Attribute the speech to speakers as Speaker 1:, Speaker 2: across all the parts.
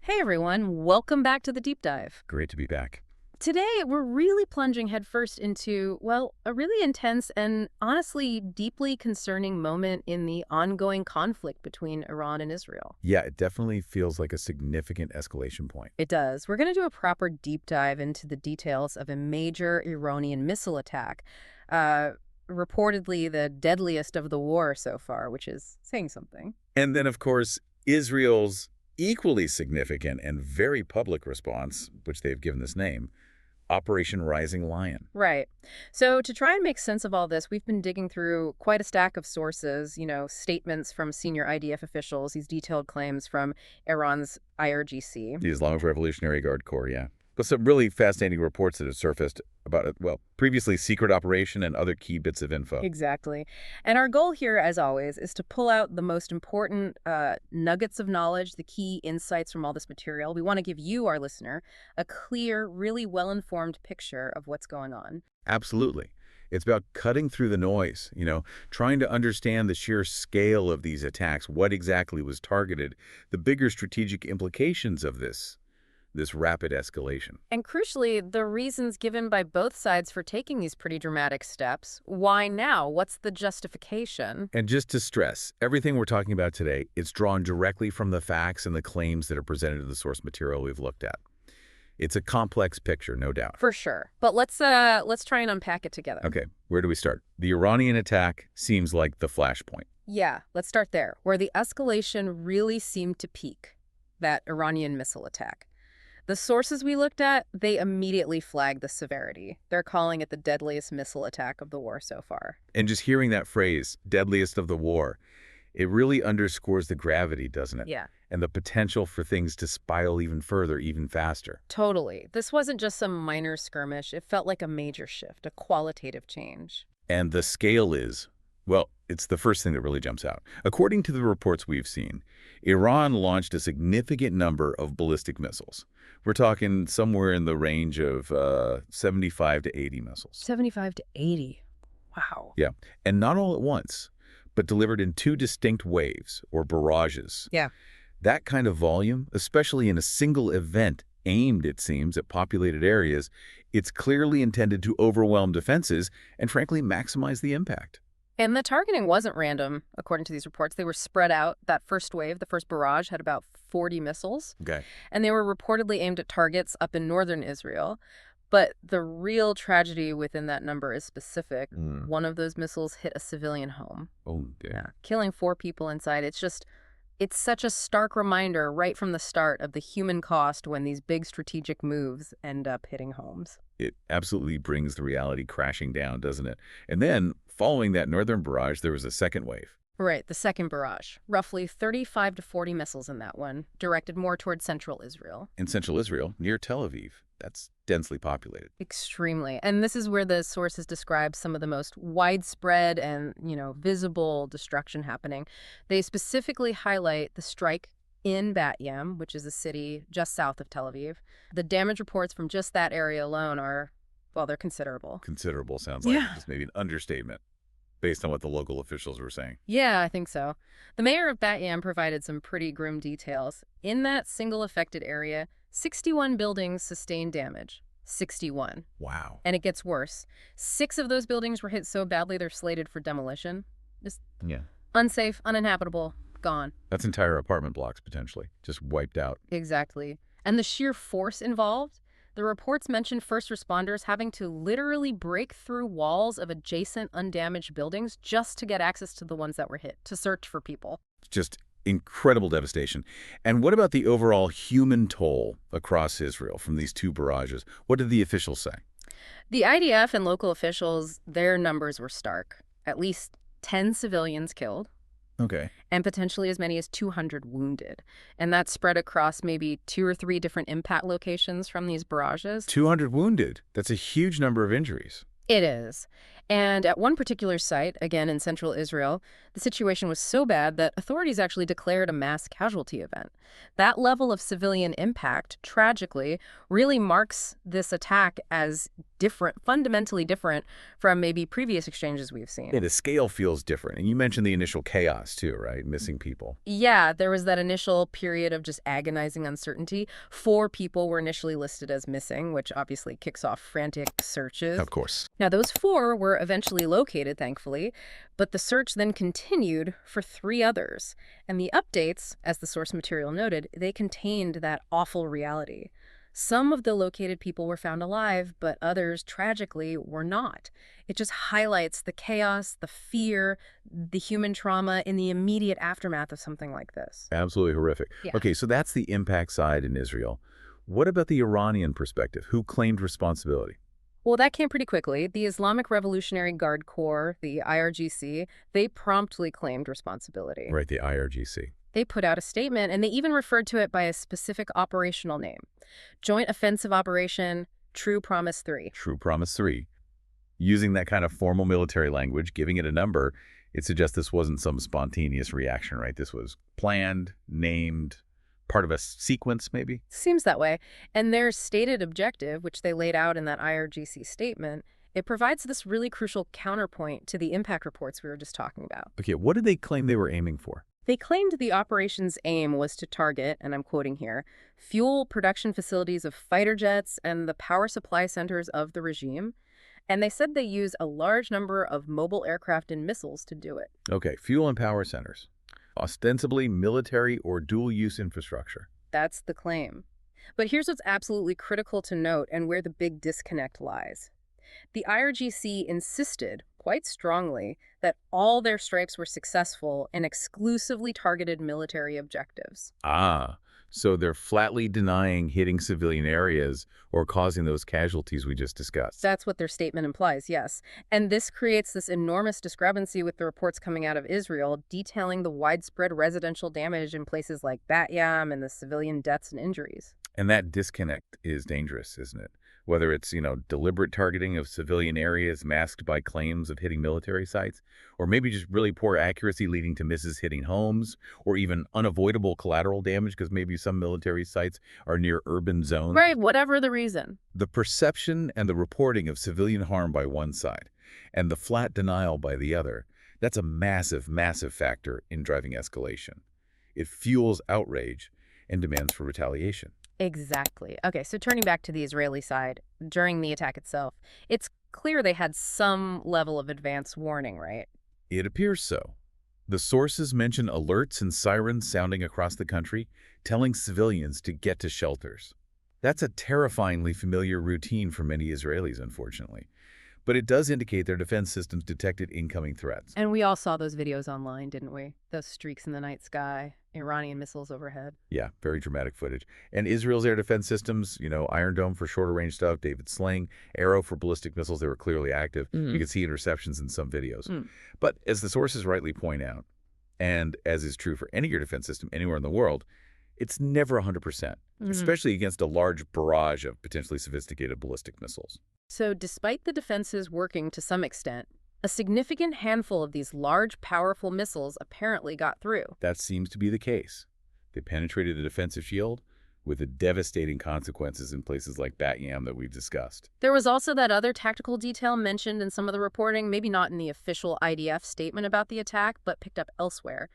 Speaker 1: Hey everyone, welcome back to the Deep Dive.
Speaker 2: Great to be back.
Speaker 1: Today, we're really plunging headfirst into, well, a really intense and honestly deeply concerning moment in the ongoing conflict between Iran and Israel.
Speaker 2: Yeah, it definitely feels like a significant escalation point.
Speaker 1: It does. We're going to do a proper deep dive into the details of a major Iranian missile attack, uh, reportedly the deadliest of the war so far, which is saying something.
Speaker 2: And then, of course, Israel's equally significant and very public response, which they've given this name, Operation Rising Lion.
Speaker 1: Right. So to try and make sense of all this, we've been digging through quite a stack of sources, statements from senior IDF officials, these detailed claims from Iran's IRGC.
Speaker 2: The Islamic Revolutionary Guard Corps, yeah. But some really fascinating reports that have surfaced about it, well, previously secret operation and other key bits of info.
Speaker 1: Exactly. And our goal here, as always, is to pull out the most important nuggets of knowledge, the key insights from all this material. We want to give you, our listener, a clear, really well-informed picture of what's going on.
Speaker 2: Absolutely. It's about cutting through the noise, trying to understand the sheer scale of these attacks, what exactly was targeted, the bigger strategic implications of this rapid escalation.
Speaker 1: And crucially, the reasons given by both sides for taking these pretty dramatic steps. Why now? What's the justification?
Speaker 2: And just to stress, everything we're talking about today, it's drawn directly from the facts and the claims that are presented in the source material we've looked at. It's a complex picture, no doubt.
Speaker 1: For sure. But let's try and unpack it together.
Speaker 2: Okay, where do we start? The Iranian attack seems like the flashpoint.
Speaker 1: Yeah, let's start there, where the escalation really seemed to peak, that Iranian missile attack. The sources we looked at, they immediately flagged the severity. They're calling it the deadliest missile attack of the war so far.
Speaker 2: And just hearing that phrase, deadliest of the war, it really underscores the gravity, doesn't it?
Speaker 1: Yeah.
Speaker 2: And the potential for things to spiral even further, even faster.
Speaker 1: Totally. This wasn't just some minor skirmish. It felt like a major shift, a qualitative change.
Speaker 2: And the scale is, well, it's the first thing that really jumps out. According to the reports we've seen, Iran launched a significant number of ballistic missiles. We're talking somewhere in the range of 75 to 80 missiles.
Speaker 1: 75 to 80. Wow.
Speaker 2: Yeah, and not all at once, but delivered in two distinct waves, or barrages.
Speaker 1: Yeah.
Speaker 2: That kind of volume, especially in a single event aimed, it seems, at populated areas, it's clearly intended to overwhelm defenses and, frankly, maximize the impact.
Speaker 1: And the targeting wasn't random, according to these reports. They were spread out. That first wave, the first barrage, had about 40 missiles.
Speaker 2: Okay.
Speaker 1: And they were reportedly aimed at targets up in northern Israel. But the real tragedy within that number is specific. One of those missiles hit a civilian home.
Speaker 2: Oh,
Speaker 1: Yeah, killing 4 people inside. It's such a stark reminder right from the start of the human cost when these big strategic moves end up hitting homes.
Speaker 2: It absolutely brings the reality crashing down, doesn't it? And then, following that northern barrage, there was a second wave.
Speaker 1: Right, the second barrage. Roughly 35 to 40 missiles in that one, directed more toward central Israel.
Speaker 2: In central Israel, near Tel Aviv. That's densely populated.
Speaker 1: Extremely. And this is where the sources describe some of the most widespread and, visible destruction happening. They specifically highlight the strike in Bat Yam, which is a city just south of Tel Aviv. The damage reports from just that area alone are, well, they're considerable.
Speaker 2: Considerable sounds like just maybe an understatement, based on what the local officials were saying.
Speaker 1: Yeah, I think so. The mayor of Bat Yam provided some pretty grim details. In that single affected area, 61 buildings sustained damage. 61.
Speaker 2: Wow.
Speaker 1: And it gets worse. 6 of those buildings were hit so badly they're slated for demolition. Just unsafe, uninhabitable, gone.
Speaker 2: That's entire apartment blocks, potentially, just wiped out.
Speaker 1: Exactly. And the sheer force involved? The reports mention first responders having to literally break through walls of adjacent undamaged buildings just to get access to the ones that were hit, to search for people.
Speaker 2: Just incredible devastation. And what about the overall human toll across Israel from these two barrages? What did the officials say?
Speaker 1: The IDF and local officials, their numbers were stark. At least 10 civilians killed.
Speaker 2: Okay.
Speaker 1: And potentially as many as 200 wounded. And that's spread across maybe 2 or 3 different impact locations from these barrages.
Speaker 2: 200 wounded. That's a huge number of injuries.
Speaker 1: It is. And at one particular site, again in central Israel, the situation was so bad that authorities actually declared a mass casualty event. That level of civilian impact, tragically, really marks this attack as different, fundamentally different from maybe previous exchanges we've
Speaker 2: Yeah,
Speaker 1: seen.
Speaker 2: the scale feels different. And you mentioned the initial chaos too, right? Missing people.
Speaker 1: Yeah, there was that initial period of just agonizing uncertainty. 4 people were initially listed as missing, which obviously kicks off frantic searches.
Speaker 2: Of course.
Speaker 1: Now, those 4 were eventually located, thankfully, but the search then continued for 3 others. And the updates, as the source material noted, they contained that awful reality. Some of the located people were found alive, but others, tragically, were not. It just highlights the chaos, the fear, the human trauma in the immediate aftermath of something like this.
Speaker 2: Absolutely horrific.
Speaker 1: Yeah.
Speaker 2: Okay, so that's the impact side in Israel. What about the Iranian perspective? Who claimed responsibility?
Speaker 1: Well, that came pretty quickly. The Islamic Revolutionary Guard Corps, the IRGC, they promptly claimed responsibility.
Speaker 2: Right, the IRGC.
Speaker 1: They put out a statement, and they even referred to it by a specific operational name. Joint Offensive Operation True Promise 3.
Speaker 2: True Promise 3. Using that kind of formal military language, giving it a number, it suggests this wasn't some spontaneous reaction, right? This was planned, named, part of a sequence, maybe?
Speaker 1: Seems that way. And their stated objective, which they laid out in that IRGC statement, it provides this really crucial counterpoint to the impact reports we were just talking about.
Speaker 2: Okay, what did they claim they were aiming for?
Speaker 1: They claimed the operation's aim was to target, and I'm quoting here, fuel production facilities of fighter jets and the power supply centers of the regime. And they said they use a large number of mobile aircraft and missiles to do it.
Speaker 2: Okay, fuel and power centers. Ostensibly military or dual-use infrastructure.
Speaker 1: That's the claim. But here's what's absolutely critical to note and where the big disconnect lies. The IRGC insisted, quite strongly, that all their strikes were successful and exclusively targeted military objectives.
Speaker 2: Ah, so they're flatly denying hitting civilian areas or causing those casualties we just discussed.
Speaker 1: That's what their statement implies, yes. And this creates this enormous discrepancy with the reports coming out of Israel detailing the widespread residential damage in places like Bat Yam and the civilian deaths and injuries.
Speaker 2: And that disconnect is dangerous, isn't it? Whether it's, deliberate targeting of civilian areas masked by claims of hitting military sites, or maybe just really poor accuracy leading to misses hitting homes, or even unavoidable collateral damage because maybe some military sites are near urban zones.
Speaker 1: Right, whatever the reason.
Speaker 2: The perception and the reporting of civilian harm by one side and the flat denial by the other, that's a massive, massive factor in driving escalation. It fuels outrage and demands for retaliation.
Speaker 1: Exactly. Okay, so turning back to the Israeli side, during the attack itself, it's clear they had some level of advance warning, right?
Speaker 2: It appears so. The sources mention alerts and sirens sounding across the country, telling civilians to get to shelters. That's a terrifyingly familiar routine for many Israelis, unfortunately. But it does indicate their defense systems detected incoming threats.
Speaker 1: And we all saw those videos online, didn't we? Those streaks in the night sky, Iranian missiles overhead.
Speaker 2: Yeah, very dramatic footage. And Israel's air defense systems, Iron Dome for shorter range stuff, David Sling, Arrow for ballistic missiles, they were clearly active. You could see interceptions in some videos. But as the sources rightly point out, and as is true for any air defense system anywhere in the world, it's never 100%, especially against a large barrage of potentially sophisticated ballistic missiles.
Speaker 1: So despite the defenses working to some extent, a significant handful of these large, powerful missiles apparently got through.
Speaker 2: That seems to be the case. They penetrated the defensive shield with the devastating consequences in places like Bat Yam that we've discussed.
Speaker 1: There was also that other tactical detail mentioned in some of the reporting, maybe not in the official IDF statement about the attack, but picked up elsewhere.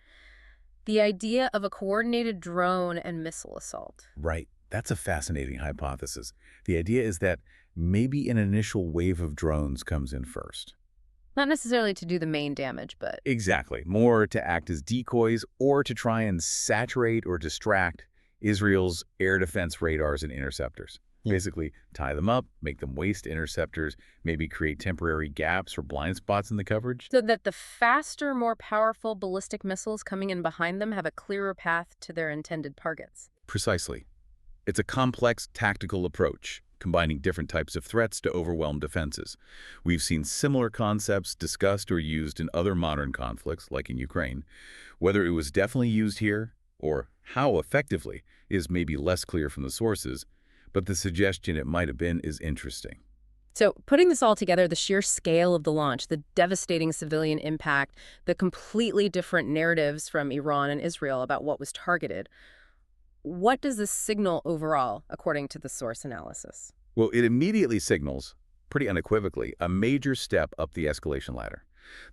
Speaker 1: The idea of a coordinated drone and missile assault.
Speaker 2: Right. That's a fascinating hypothesis. The idea is that maybe an initial wave of drones comes in first.
Speaker 1: Not necessarily to do the main damage, but...
Speaker 2: Exactly. More to act as decoys or to try and saturate or distract Israel's air defense radars and interceptors. Basically, tie them up, make them waste interceptors, maybe create temporary gaps or blind spots in the coverage.
Speaker 1: So that the faster, more powerful ballistic missiles coming in behind them have a clearer path to their intended targets.
Speaker 2: Precisely. It's a complex tactical approach, combining different types of threats to overwhelm defenses. We've seen similar concepts discussed or used in other modern conflicts, like in Ukraine. Whether it was definitely used here, or how effectively, is maybe less clear from the sources, but the suggestion it might have been is interesting.
Speaker 1: So putting this all together, the sheer scale of the launch, the devastating civilian impact, the completely different narratives from Iran and Israel about what was targeted, what does this signal overall, according to the source analysis?
Speaker 2: Well, it immediately signals, pretty unequivocally, a major step up the escalation ladder.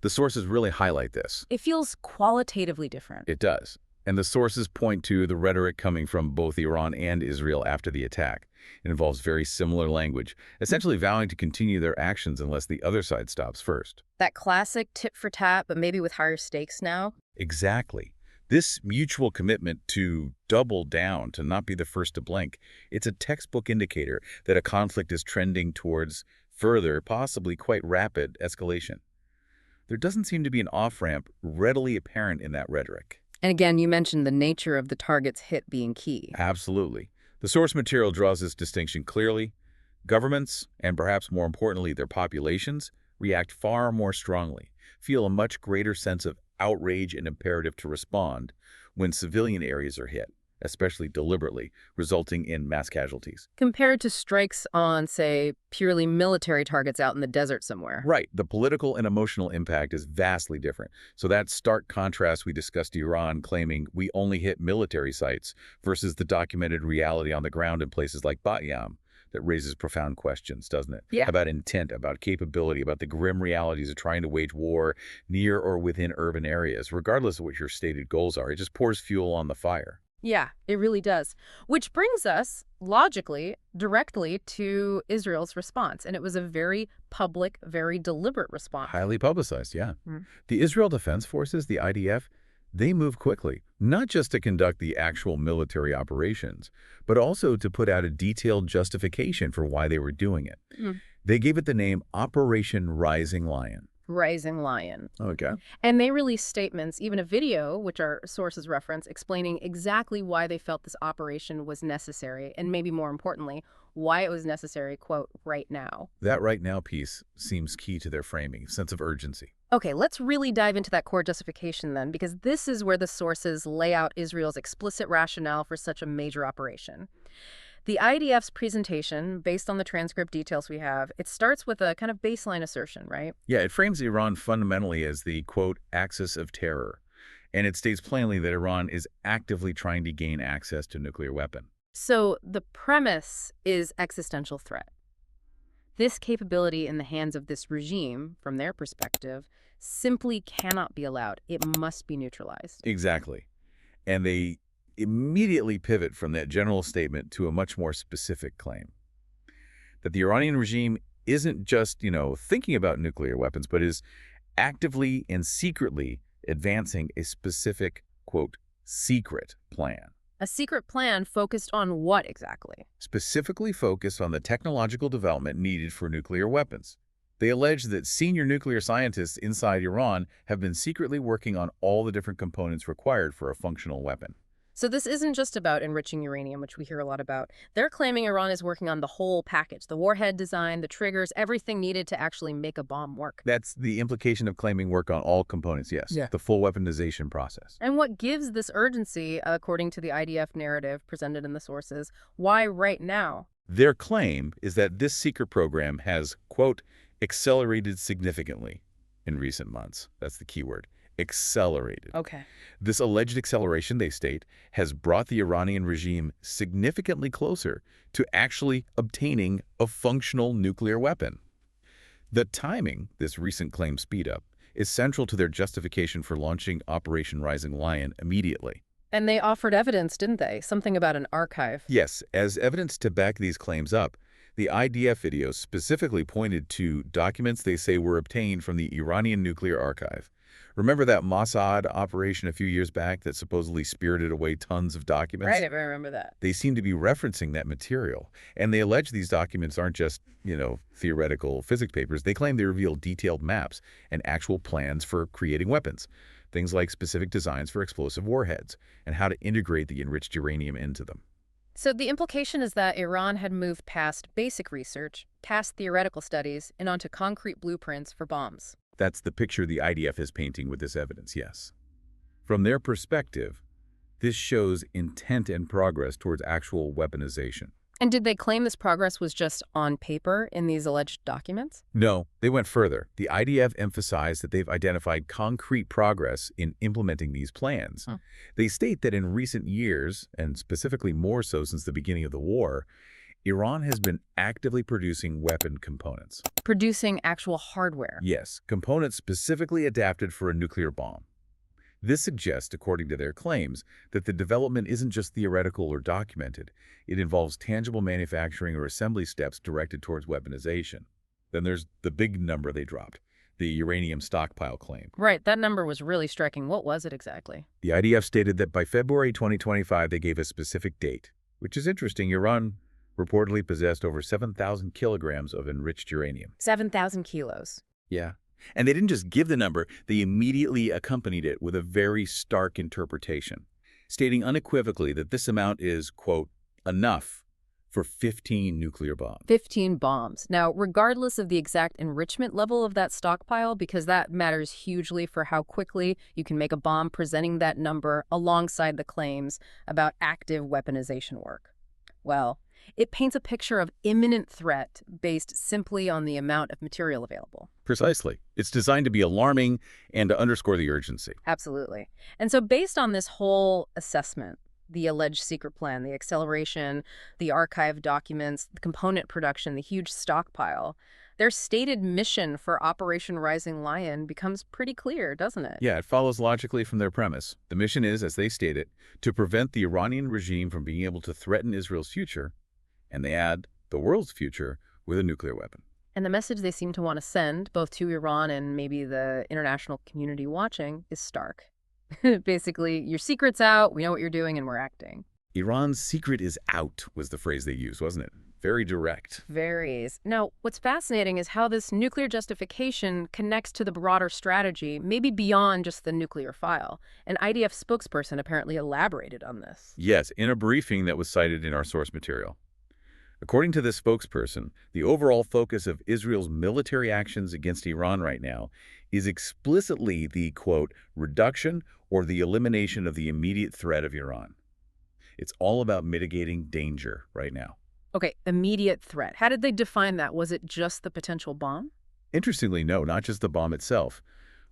Speaker 2: The sources really highlight this.
Speaker 1: It feels qualitatively different.
Speaker 2: It does. And the sources point to the rhetoric coming from both Iran and Israel after the attack. It involves very similar language, essentially vowing to continue their actions unless the other side stops first.
Speaker 1: That classic tit for tat, but maybe with higher stakes now?
Speaker 2: Exactly. This mutual commitment to double down, to not be the first to blink, it's a textbook indicator that a conflict is trending towards further, possibly quite rapid, escalation. There doesn't seem to be an off-ramp readily apparent in that rhetoric.
Speaker 1: And again, you mentioned the nature of the target's hit being key.
Speaker 2: Absolutely. The source material draws this distinction clearly. Governments, and perhaps more importantly their populations, react far more strongly, feel a much greater sense of outrage and imperative to respond when civilian areas are hit, especially deliberately, resulting in mass casualties.
Speaker 1: Compared to strikes on, say, purely military targets out in the desert somewhere.
Speaker 2: Right. The political and emotional impact is vastly different. So that stark contrast we discussed Iran claiming we only hit military sites versus the documented reality on the ground in places like Bat Yam that raises profound questions, doesn't it?
Speaker 1: Yeah.
Speaker 2: About intent, about capability, about the grim realities of trying to wage war near or within urban areas. Regardless of what your stated goals are, it just pours fuel on the fire.
Speaker 1: Yeah, it really does. Which brings us, logically, directly to Israel's response. And it was a very public, very deliberate response.
Speaker 2: Highly publicized, yeah.
Speaker 1: Mm.
Speaker 2: The Israel Defense Forces, the IDF, they move quickly, not just to conduct the actual military operations, but also to put out a detailed justification for why they were doing it.
Speaker 1: Mm.
Speaker 2: They gave it the name Operation Rising Lion.
Speaker 1: Rising Lion.
Speaker 2: Okay.
Speaker 1: And they released statements, even a video, which our sources reference, explaining exactly why they felt this operation was necessary, and maybe more importantly, why it was necessary, quote, right now.
Speaker 2: That right now piece seems key to their framing, sense of urgency.
Speaker 1: Okay, let's really dive into that core justification then, because this is where the sources lay out Israel's explicit rationale for such a major operation. The IDF's presentation, based on the transcript details we have, it starts with a kind of baseline assertion, right?
Speaker 2: Yeah, it frames Iran fundamentally as the, quote, axis of terror. And it states plainly that Iran is actively trying to gain access to a nuclear weapon.
Speaker 1: So the premise is existential threat. This capability in the hands of this regime, from their perspective, simply cannot be allowed. It must be neutralized.
Speaker 2: Exactly. And they immediately pivot from that general statement to a much more specific claim. That the Iranian regime isn't just, thinking about nuclear weapons, but is actively and secretly advancing a specific, quote, secret plan.
Speaker 1: A secret plan focused on what exactly?
Speaker 2: Specifically focused on the technological development needed for nuclear weapons. They allege that senior nuclear scientists inside Iran have been secretly working on all the different components required for a functional weapon.
Speaker 1: So this isn't just about enriching uranium, which we hear a lot about. They're claiming Iran is working on the whole package, the warhead design, the triggers, everything needed to actually make a bomb work.
Speaker 2: That's the implication of claiming work on all components, yes.
Speaker 1: Yeah.
Speaker 2: The full weaponization process.
Speaker 1: And what gives this urgency, according to the IDF narrative presented in the sources, why right now?
Speaker 2: Their claim is that this secret program has, quote, accelerated significantly in recent months. That's the key word. Accelerated.
Speaker 1: Okay.
Speaker 2: This alleged acceleration, they state, has brought the Iranian regime significantly closer to actually obtaining a functional nuclear weapon. The timing, this recent claim speed up, is central to their justification for launching Operation Rising Lion immediately.
Speaker 1: And they offered evidence, didn't they? Something about an archive.
Speaker 2: Yes, as evidence to back these claims up, the IDF videos specifically pointed to documents they say were obtained from the Iranian nuclear archive. Remember that Mossad operation a few years back that supposedly spirited away tons of documents?
Speaker 1: Right, I remember that.
Speaker 2: They seem to be referencing that material. And they allege these documents aren't just, theoretical physics papers. They claim they reveal detailed maps and actual plans for creating weapons. Things like specific designs for explosive warheads and how to integrate the enriched uranium into them.
Speaker 1: So the implication is that Iran had moved past basic research, past theoretical studies, and onto concrete blueprints for bombs.
Speaker 2: That's the picture the IDF is painting with this evidence, yes. From their perspective, this shows intent and progress towards actual weaponization.
Speaker 1: And did they claim this progress was just on paper in these alleged documents?
Speaker 2: No, they went further. The IDF emphasized that they've identified concrete progress in implementing these plans.
Speaker 1: Hmm.
Speaker 2: They state that in recent years, and specifically more so since the beginning of the war, Iran has been actively producing weapon components.
Speaker 1: Producing actual hardware.
Speaker 2: Yes, components specifically adapted for a nuclear bomb. This suggests, according to their claims, that the development isn't just theoretical or documented. It involves tangible manufacturing or assembly steps directed towards weaponization. Then there's the big number they dropped, the uranium stockpile claim.
Speaker 1: Right, that number was really striking. What was it exactly?
Speaker 2: The IDF stated that by February 2025, they gave a specific date, which is interesting. Iran reportedly possessed over 7,000 kilograms of enriched uranium.
Speaker 1: 7,000 kilos.
Speaker 2: Yeah. And they didn't just give the number, they immediately accompanied it with a very stark interpretation, stating unequivocally that this amount is, quote, enough for 15 nuclear bombs.
Speaker 1: 15 bombs. Now, regardless of the exact enrichment level of that stockpile, because that matters hugely for how quickly you can make a bomb, presenting that number alongside the claims about active weaponization work. Well, it paints a picture of imminent threat based simply on the amount of material available.
Speaker 2: Precisely. It's designed to be alarming and to underscore the urgency.
Speaker 1: Absolutely. And so based on this whole assessment, the alleged secret plan, the acceleration, the archived documents, the component production, the huge stockpile, their stated mission for Operation Rising Lion becomes pretty clear, doesn't it?
Speaker 2: Yeah, it follows logically from their premise. The mission is, as they state it, to prevent the Iranian regime from being able to threaten Israel's future, and they add the world's future, with a nuclear weapon.
Speaker 1: And the message they seem to want to send, both to Iran and maybe the international community watching, is stark. Basically, your secret's out, we know what you're doing, and we're acting.
Speaker 2: Iran's secret is out was the phrase they used, wasn't it? Very direct.
Speaker 1: Varies. Now, what's fascinating is how this nuclear justification connects to the broader strategy, maybe beyond just the nuclear file. An IDF spokesperson apparently elaborated on this.
Speaker 2: Yes, in a briefing that was cited in our source material. According to this spokesperson, the overall focus of Israel's military actions against Iran right now is explicitly the, quote, reduction or the elimination of the immediate threat of Iran. It's all about mitigating danger right now.
Speaker 1: Okay, immediate threat. How did they define that? Was it just the potential bomb?
Speaker 2: Interestingly, no, not just the bomb itself.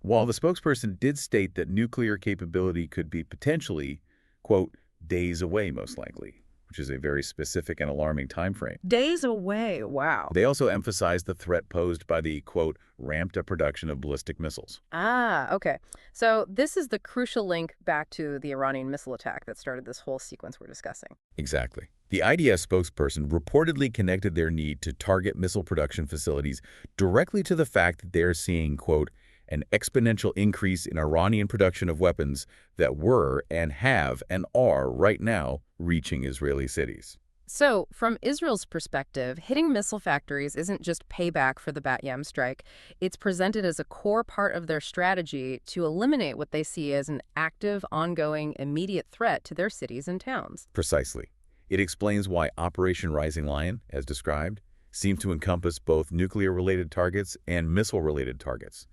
Speaker 2: While the spokesperson did state that nuclear capability could be potentially, quote, days away most likely, which is a very specific and alarming time frame.
Speaker 1: Days away, wow.
Speaker 2: They also emphasized the threat posed by the, quote, ramped-up production of ballistic missiles.
Speaker 1: Ah, okay. So this is the crucial link back to the Iranian missile attack that started this whole sequence we're discussing.
Speaker 2: Exactly. The IDF spokesperson reportedly connected their need to target missile production facilities directly to the fact that they're seeing, quote, an exponential increase in Iranian production of weapons that were and have and are right now reaching Israeli cities.
Speaker 1: So, from Israel's perspective, hitting missile factories isn't just payback for the Bat Yam strike. It's presented as a core part of their strategy to eliminate what they see as an active, ongoing, immediate threat to their cities and towns.
Speaker 2: Precisely. It explains why Operation Rising Lion, as described, seems to encompass both nuclear-related targets and missile-related targets.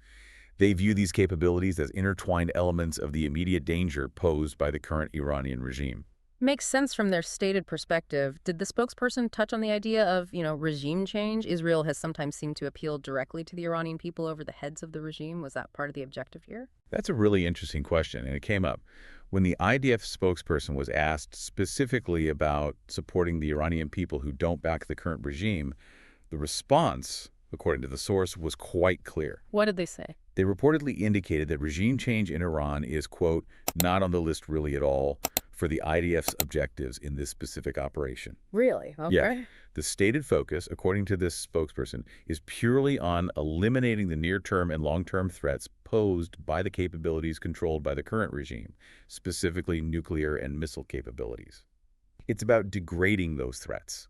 Speaker 2: They view these capabilities as intertwined elements of the immediate danger posed by the current Iranian regime.
Speaker 1: Makes sense from their stated perspective. Did the spokesperson touch on the idea of, regime change? Israel has sometimes seemed to appeal directly to the Iranian people over the heads of the regime. Was that part of the objective here?
Speaker 2: That's a really interesting question, and it came up when the IDF spokesperson was asked specifically about supporting the Iranian people who don't back the current regime. The response, according to the source, was quite clear.
Speaker 1: What did they say?
Speaker 2: They reportedly indicated that regime change in Iran is, quote, not on the list really at all for the IDF's objectives in this specific operation.
Speaker 1: Really? Okay.
Speaker 2: Yeah. The stated focus, according to this spokesperson, is purely on eliminating the near-term and long-term threats posed by the capabilities controlled by the current regime, specifically nuclear and missile capabilities. It's about degrading those threats,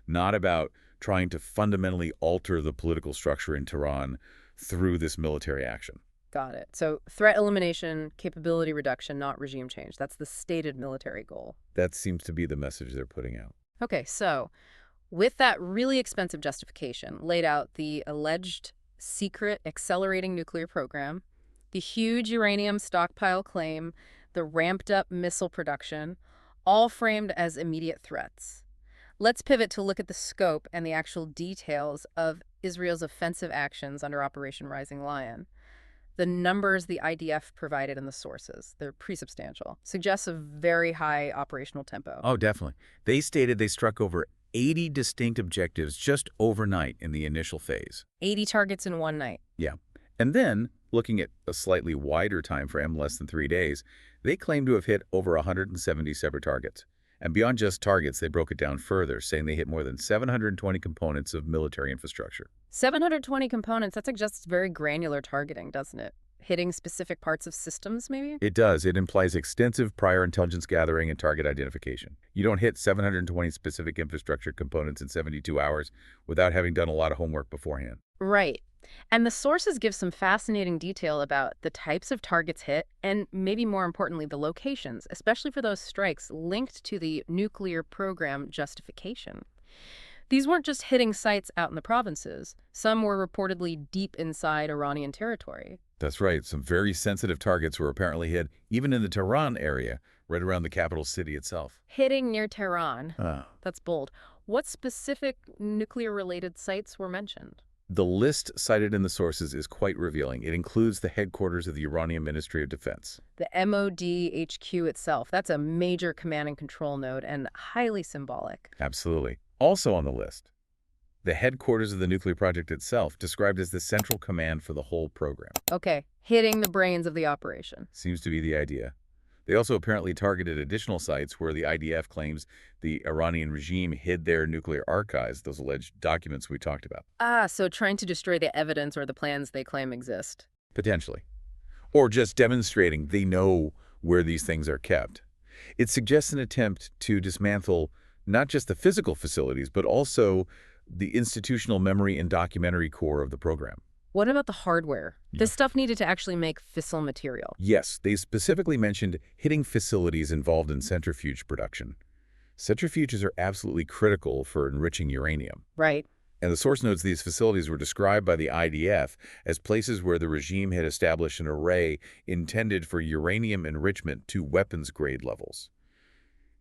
Speaker 2: not about trying to fundamentally alter the political structure in Tehran through this military action.
Speaker 1: Got it. So threat elimination, capability reduction, not regime change. That's the stated military goal.
Speaker 2: That seems to be the message they're putting out.
Speaker 1: Okay, so with that really expensive justification laid out the alleged secret accelerating nuclear program, the huge uranium stockpile claim, the ramped up missile production, all framed as immediate threats. Let's pivot to look at the scope and the actual details of Israel's offensive actions under Operation Rising Lion. The numbers the IDF provided in the sources, they're pretty substantial, suggests a very high operational tempo.
Speaker 2: Oh, definitely. They stated they struck over 80 distinct objectives just overnight in the initial phase.
Speaker 1: 80 targets in one night.
Speaker 2: Yeah. And then, looking at a slightly wider time frame, less than 3 days, they claim to have hit over 170 separate targets. And beyond just targets, they broke it down further, saying they hit more than 720 components of military infrastructure.
Speaker 1: 720 components, that suggests very granular targeting, doesn't it? Hitting specific parts of systems, maybe?
Speaker 2: It does. It implies extensive prior intelligence gathering and target identification. You don't hit 720 specific infrastructure components in 72 hours without having done a lot of homework beforehand.
Speaker 1: Right. And the sources give some fascinating detail about the types of targets hit and maybe more importantly, the locations, especially for those strikes linked to the nuclear program justification. These weren't just hitting sites out in the provinces. Some were reportedly deep inside Iranian territory.
Speaker 2: That's right. Some very sensitive targets were apparently hit even in the Tehran area, right around the capital city itself.
Speaker 1: Hitting near Tehran.
Speaker 2: Ah.
Speaker 1: That's bold. What specific nuclear-related sites were mentioned?
Speaker 2: The list cited in the sources is quite revealing. It includes the headquarters of the Iranian Ministry of Defense.
Speaker 1: The MOD HQ itself, that's a major command and control node and highly symbolic.
Speaker 2: Absolutely. Also on the list, the headquarters of the nuclear project itself, described as the central command for the whole program.
Speaker 1: Okay, hitting the brains of the operation.
Speaker 2: Seems to be the idea. They also apparently targeted additional sites where the IDF claims the Iranian regime hid their nuclear archives, those alleged documents we talked about.
Speaker 1: Ah, so trying to destroy the evidence or the plans they claim exist.
Speaker 2: Potentially. Or just demonstrating they know where these things are kept. It suggests an attempt to dismantle not just the physical facilities, but also the institutional memory and documentary core of the program.
Speaker 1: What about the hardware?
Speaker 2: Yeah.
Speaker 1: This stuff needed to actually make fissile material.
Speaker 2: Yes, they specifically mentioned hitting facilities involved in centrifuge production. Centrifuges are absolutely critical for enriching uranium.
Speaker 1: Right.
Speaker 2: And the source notes these facilities were described by the IDF as places where the regime had established an array intended for uranium enrichment to weapons-grade levels.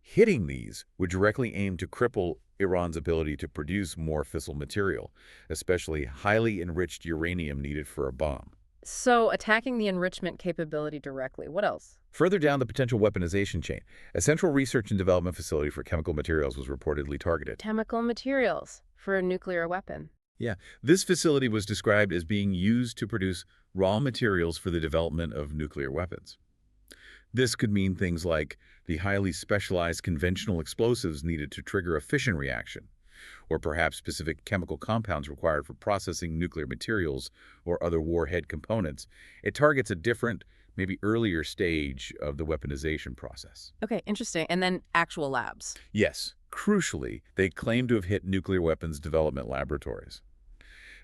Speaker 2: Hitting these would directly aim to cripple Iran's ability to produce more fissile material, especially highly enriched uranium needed for a bomb.
Speaker 1: So attacking the enrichment capability directly. What else?
Speaker 2: Further down the potential weaponization chain, a central research and development facility for chemical materials was reportedly targeted.
Speaker 1: Chemical materials for a nuclear weapon.
Speaker 2: Yeah, this facility was described as being used to produce raw materials for the development of nuclear weapons. This could mean things like the highly specialized conventional explosives needed to trigger a fission reaction, or perhaps specific chemical compounds required for processing nuclear materials or other warhead components. It targets a different, maybe earlier stage of the weaponization process.
Speaker 1: Okay, interesting. And then actual labs.
Speaker 2: Yes, crucially, they claim to have hit nuclear weapons development laboratories.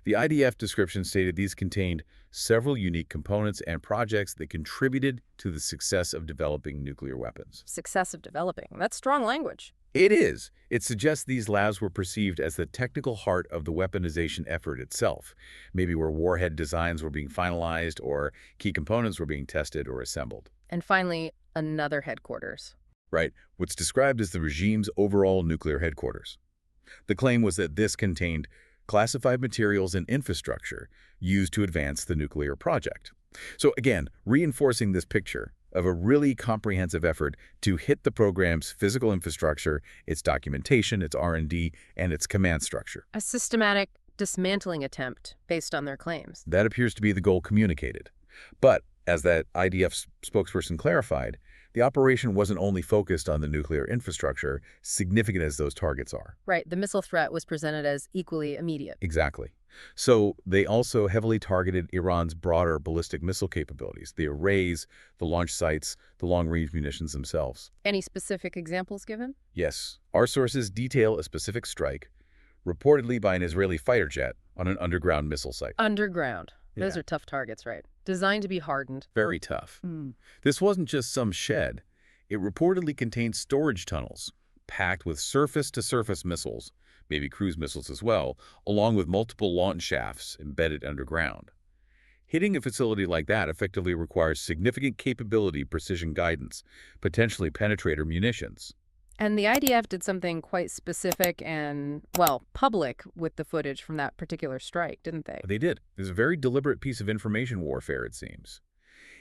Speaker 2: The IDF description stated these contained several unique components and projects that contributed to the success of developing nuclear weapons.
Speaker 1: Success of developing. That's strong language.
Speaker 2: It is. It suggests these labs were perceived as the technical heart of the weaponization effort itself, maybe where warhead designs were being finalized or key components were being tested or assembled.
Speaker 1: And finally, another headquarters.
Speaker 2: Right, what's described as the regime's overall nuclear headquarters. The claim was that this contained classified materials and infrastructure used to advance the nuclear project. So again, reinforcing this picture of a really comprehensive effort to hit the program's physical infrastructure, its documentation, its R&D, and its command structure.
Speaker 1: A systematic dismantling attempt based on their claims.
Speaker 2: That appears to be the goal communicated. But as that IDF spokesperson clarified, the operation wasn't only focused on the nuclear infrastructure, significant as those targets are.
Speaker 1: Right, the missile threat was presented as equally immediate.
Speaker 2: Exactly. So they also heavily targeted Iran's broader ballistic missile capabilities, the arrays, the launch sites, the long-range munitions themselves.
Speaker 1: Any specific examples given?
Speaker 2: Yes, our sources detail a specific strike, reportedly by an Israeli fighter jet, on an underground missile site.
Speaker 1: Underground. Those
Speaker 2: Yeah.
Speaker 1: are tough targets, right? Designed to be hardened.
Speaker 2: Very tough. This wasn't just some shed. It reportedly contained storage tunnels, packed with surface-to-surface missiles, maybe cruise missiles as well, along with multiple launch shafts embedded underground. Hitting a facility like that effectively requires significant capability, precision guidance, potentially penetrator munitions.
Speaker 1: And the IDF did something quite specific and, well, public with the footage from that particular strike, didn't they?
Speaker 2: They did. It was a very deliberate piece of information warfare, it seems.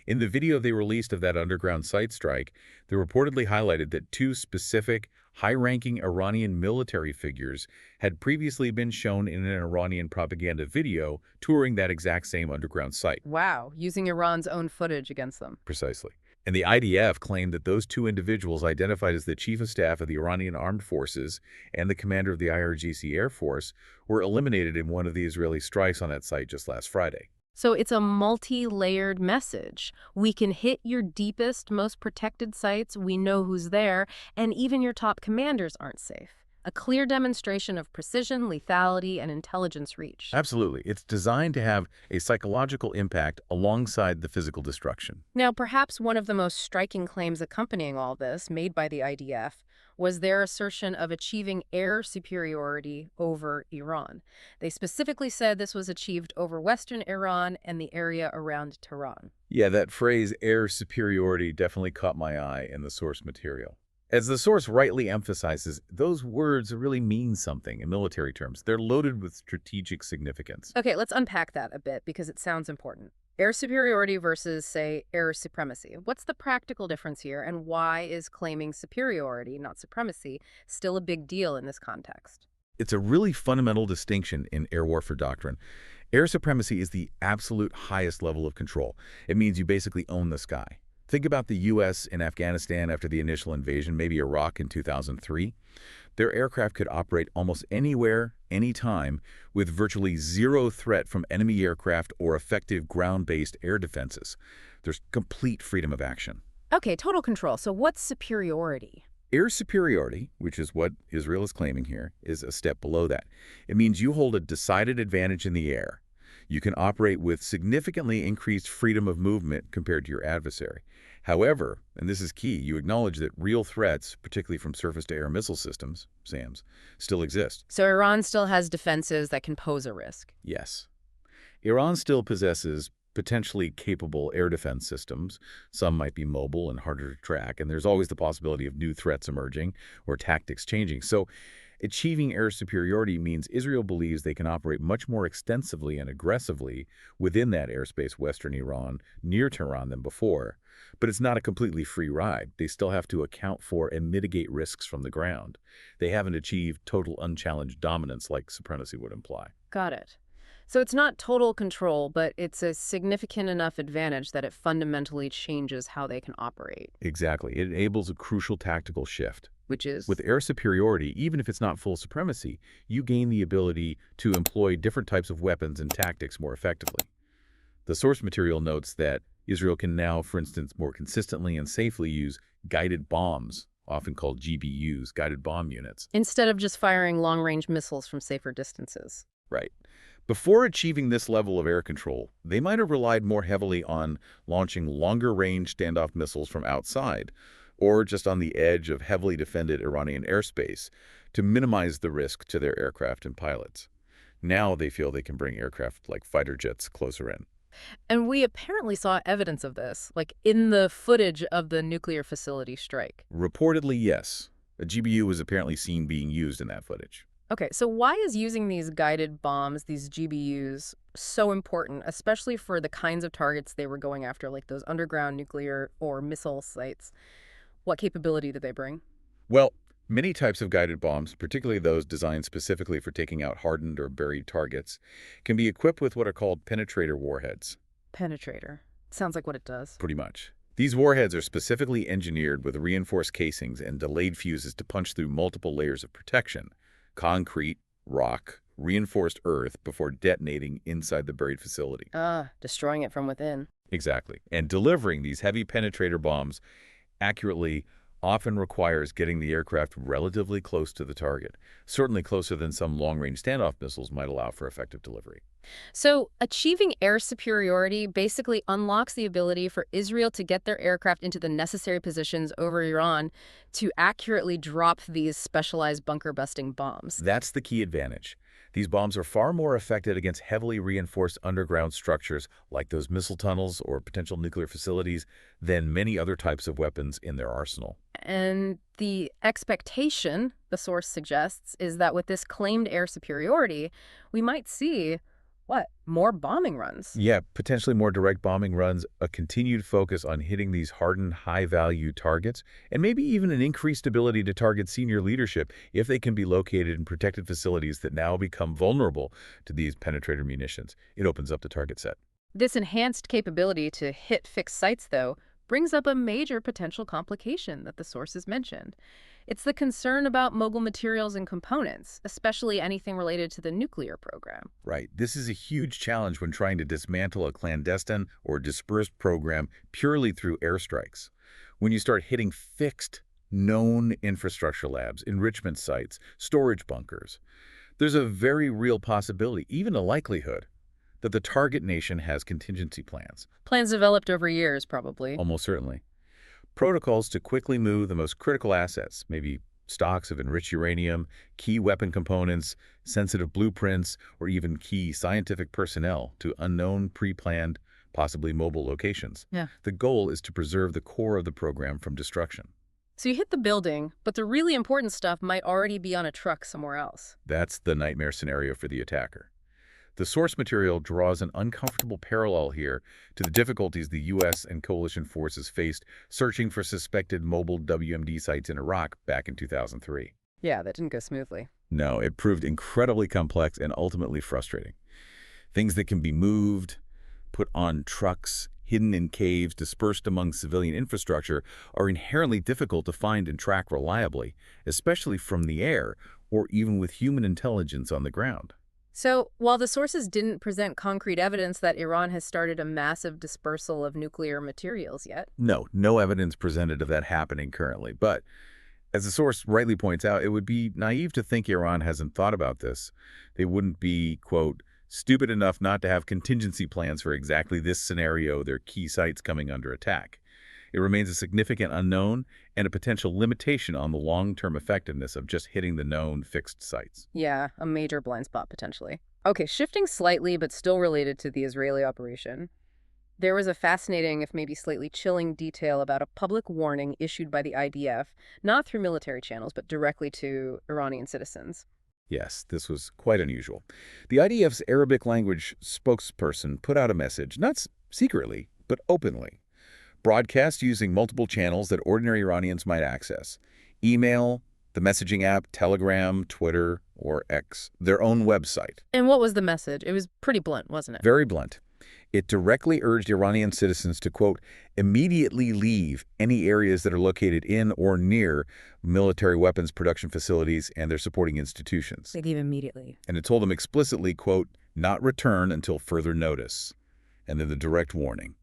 Speaker 2: In the video they released of that underground site strike, they reportedly highlighted that two specific, high-ranking Iranian military figures had previously been shown in an Iranian propaganda video touring that exact same underground site.
Speaker 1: Wow, using Iran's own footage against them.
Speaker 2: Precisely. And the IDF claimed that those two individuals, identified as the Chief of Staff of the Iranian Armed Forces and the commander of the IRGC Air Force, were eliminated in one of the Israeli strikes on that site just last Friday.
Speaker 1: So it's a multi-layered message. We can hit your deepest, most protected sites, we know who's there, and even your top commanders aren't safe. A clear demonstration of precision, lethality, and intelligence reach.
Speaker 2: Absolutely. It's designed to have a psychological impact alongside the physical destruction.
Speaker 1: Now, perhaps one of the most striking claims accompanying all this, made by the IDF, was their assertion of achieving air superiority over Iran. They specifically said this was achieved over Western Iran and the area around Tehran.
Speaker 2: Yeah, that phrase, air superiority, definitely caught my eye in the source material. As the source rightly emphasizes, those words really mean something in military terms. They're loaded with strategic significance.
Speaker 1: Okay, let's unpack that a bit because it sounds important. Air superiority versus, say, air supremacy. What's the practical difference here, and why is claiming superiority, not supremacy, still a big deal in this context?
Speaker 2: It's a really fundamental distinction in air warfare doctrine. Air supremacy is the absolute highest level of control. It means you basically own the sky. Think about the U.S. in Afghanistan after the initial invasion, maybe Iraq in 2003. Their aircraft could operate almost anywhere, anytime, with virtually zero threat from enemy aircraft or effective ground-based air defenses. There's complete freedom of action.
Speaker 1: Okay, total control. So what's superiority?
Speaker 2: Air superiority, which is what Israel is claiming here, is a step below that. It means you hold a decided advantage in the air. You can operate with significantly increased freedom of movement compared to your adversary. However, and this is key, you acknowledge that real threats, particularly from surface-to-air missile systems, SAMs, still exist.
Speaker 1: So Iran still has defenses that can pose a risk.
Speaker 2: Yes. Iran still possesses potentially capable air defense systems. Some might be mobile and harder to track, and there's always the possibility of new threats emerging or tactics changing. So achieving air superiority means Israel believes they can operate much more extensively and aggressively within that airspace, Western Iran, near Tehran than before. But it's not a completely free ride. They still have to account for and mitigate risks from the ground. They haven't achieved total unchallenged dominance like supremacy would imply.
Speaker 1: Got it. So it's not total control, but it's a significant enough advantage that it fundamentally changes how they can operate.
Speaker 2: Exactly. It enables a crucial tactical shift.
Speaker 1: Which is?
Speaker 2: With air superiority, even if it's not full supremacy, you gain the ability to employ different types of weapons and tactics more effectively. The source material notes that Israel can now, for instance, more consistently and safely use guided bombs, often called GBUs, guided bomb units.
Speaker 1: Instead of just firing long-range missiles from safer distances.
Speaker 2: Right. Before achieving this level of air control, they might have relied more heavily on launching longer-range standoff missiles from outside, or just on the edge of heavily defended Iranian airspace, to minimize the risk to their aircraft and pilots. Now they feel they can bring aircraft like fighter jets closer in.
Speaker 1: And we apparently saw evidence of this, like in the footage of the nuclear facility strike.
Speaker 2: Reportedly, yes. A GBU was apparently seen being used in that footage.
Speaker 1: Okay, so why is using these guided bombs, these GBUs, so important, especially for the kinds of targets they were going after, like those underground nuclear or missile sites? What capability do they bring?
Speaker 2: Well, many types of guided bombs, particularly those designed specifically for taking out hardened or buried targets, can be equipped with what are called penetrator warheads.
Speaker 1: Penetrator. Sounds like what it does.
Speaker 2: Pretty much. These warheads are specifically engineered with reinforced casings and delayed fuses to punch through multiple layers of protection: concrete, rock, reinforced earth, before detonating inside the buried facility.
Speaker 1: Destroying it from within.
Speaker 2: Exactly. And delivering these heavy penetrator bombs accurately often requires getting the aircraft relatively close to the target, certainly closer than some long-range standoff missiles might allow for effective delivery.
Speaker 1: So, achieving air superiority basically unlocks the ability for Israel to get their aircraft into the necessary positions over Iran to accurately drop these specialized bunker-busting bombs.
Speaker 2: That's the key advantage. These bombs are far more effective against heavily reinforced underground structures like those missile tunnels or potential nuclear facilities than many other types of weapons in their arsenal.
Speaker 1: And the expectation, the source suggests, is that with this claimed air superiority, we might see, what, more bombing runs.
Speaker 2: Yeah, potentially more direct bombing runs, a continued focus on hitting these hardened, high-value targets, and maybe even an increased ability to target senior leadership if they can be located in protected facilities that now become vulnerable to these penetrator munitions. It opens up the target set.
Speaker 1: This enhanced capability to hit fixed sites, though, brings up a major potential complication that the sources mentioned. It's the concern about mogul materials and components, especially anything related to the nuclear program.
Speaker 2: Right. This is a huge challenge when trying to dismantle a clandestine or dispersed program purely through airstrikes. When you start hitting fixed, known infrastructure labs, enrichment sites, storage bunkers, there's a very real possibility, even a likelihood, that the target nation has contingency plans.
Speaker 1: Plans developed over years, probably.
Speaker 2: Almost certainly. Protocols to quickly move the most critical assets, maybe stocks of enriched uranium, key weapon components, sensitive blueprints, or even key scientific personnel to unknown, pre-planned, possibly mobile locations.
Speaker 1: Yeah.
Speaker 2: The goal is to preserve the core of the program from destruction.
Speaker 1: So you hit the building, but the really important stuff might already be on a truck somewhere else.
Speaker 2: That's the nightmare scenario for the attacker. The source material draws an uncomfortable parallel here to the difficulties the U.S. and coalition forces faced searching for suspected mobile WMD sites in Iraq back in 2003.
Speaker 1: Yeah, that didn't go smoothly.
Speaker 2: No, it proved incredibly complex and ultimately frustrating. Things that can be moved, put on trucks, hidden in caves, dispersed among civilian infrastructure are inherently difficult to find and track reliably, especially from the air or even with human intelligence on the ground.
Speaker 1: So, while the sources didn't present concrete evidence that Iran has started a massive dispersal of nuclear materials yet.
Speaker 2: No evidence presented of that happening currently. But as the source rightly points out, it would be naive to think Iran hasn't thought about this. They wouldn't be, quote, stupid enough not to have contingency plans for exactly this scenario, their key sites coming under attack. It remains a significant unknown and a potential limitation on the long-term effectiveness of just hitting the known fixed sites.
Speaker 1: Yeah, a major blind spot potentially. Okay, shifting slightly but still related to the Israeli operation. There was a fascinating, if maybe slightly chilling, detail about a public warning issued by the IDF, not through military channels, but directly to Iranian citizens.
Speaker 2: Yes, this was quite unusual. The IDF's Arabic language spokesperson put out a message, not secretly, but openly. Broadcast using multiple channels that ordinary Iranians might access. Email, the messaging app, Telegram, Twitter, or X, their own website.
Speaker 1: And what was the message? It was pretty blunt, wasn't it?
Speaker 2: Very blunt. It directly urged Iranian citizens to, quote, immediately leave any areas that are located in or near military weapons production facilities and their supporting institutions.
Speaker 1: They leave immediately.
Speaker 2: And it told them explicitly, quote, not return until further notice. And then the direct warning.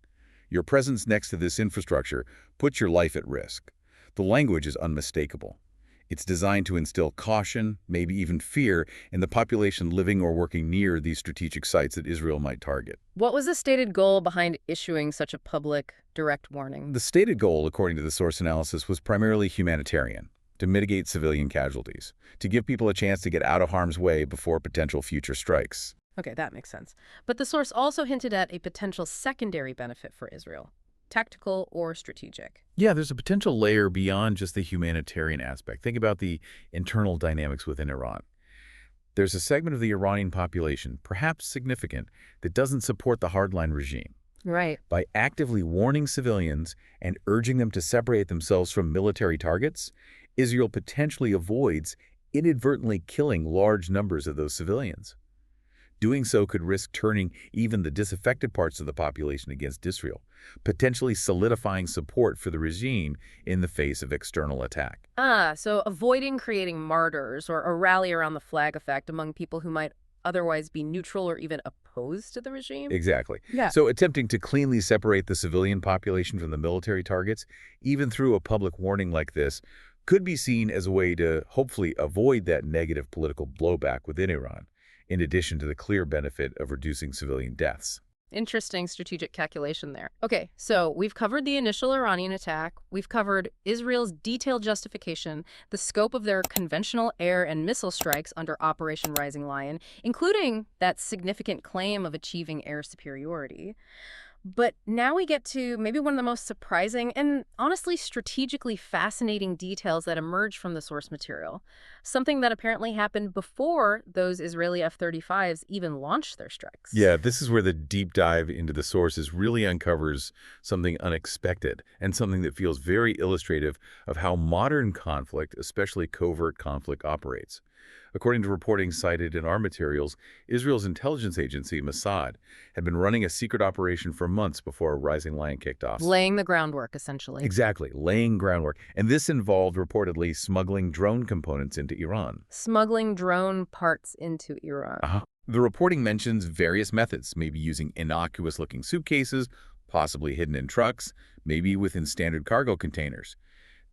Speaker 2: Your presence next to this infrastructure puts your life at risk. The language is unmistakable. It's designed to instill caution, maybe even fear, in the population living or working near these strategic sites that Israel might target.
Speaker 1: What was the stated goal behind issuing such a public, direct warning?
Speaker 2: The stated goal, according to the source analysis, was primarily humanitarian, to mitigate civilian casualties, to give people a chance to get out of harm's way before potential future strikes.
Speaker 1: Okay, that makes sense. But the source also hinted at a potential secondary benefit for Israel, tactical or strategic.
Speaker 2: Yeah, there's a potential layer beyond just the humanitarian aspect. Think about the internal dynamics within Iran. There's a segment of the Iranian population, perhaps significant, that doesn't support the hardline regime.
Speaker 1: Right.
Speaker 2: By actively warning civilians and urging them to separate themselves from military targets, Israel potentially avoids inadvertently killing large numbers of those civilians. Doing so could risk turning even the disaffected parts of the population against Israel, potentially solidifying support for the regime in the face of external attack.
Speaker 1: So avoiding creating martyrs or a rally around the flag effect among people who might otherwise be neutral or even opposed to the regime?
Speaker 2: Exactly.
Speaker 1: Yeah.
Speaker 2: So attempting to cleanly separate the civilian population from the military targets, even through a public warning like this, could be seen as a way to hopefully avoid that negative political blowback within Iran. in addition to the clear benefit of reducing civilian deaths.
Speaker 1: Interesting strategic calculation there. Okay, so we've covered the initial Iranian attack. We've covered Israel's detailed justification, the scope of their conventional air and missile strikes under Operation Rising Lion, including that significant claim of achieving air superiority. But now we get to maybe one of the most surprising and honestly strategically fascinating details that emerge from the source material. Something that apparently happened before those Israeli F-35s even launched their strikes.
Speaker 2: Yeah, this is where the deep dive into the sources really uncovers something unexpected and something that feels very illustrative of how modern conflict, especially covert conflict, operates. According to reporting cited in our materials, Israel's intelligence agency, Mossad, had been running a secret operation for months before Rising Lion kicked off.
Speaker 1: Laying the groundwork, essentially.
Speaker 2: Exactly, laying groundwork. And this involved reportedly smuggling drone components into Iran.
Speaker 1: Smuggling drone parts into Iran.
Speaker 2: The reporting mentions various methods, maybe using innocuous-looking suitcases, possibly hidden in trucks, maybe within standard cargo containers.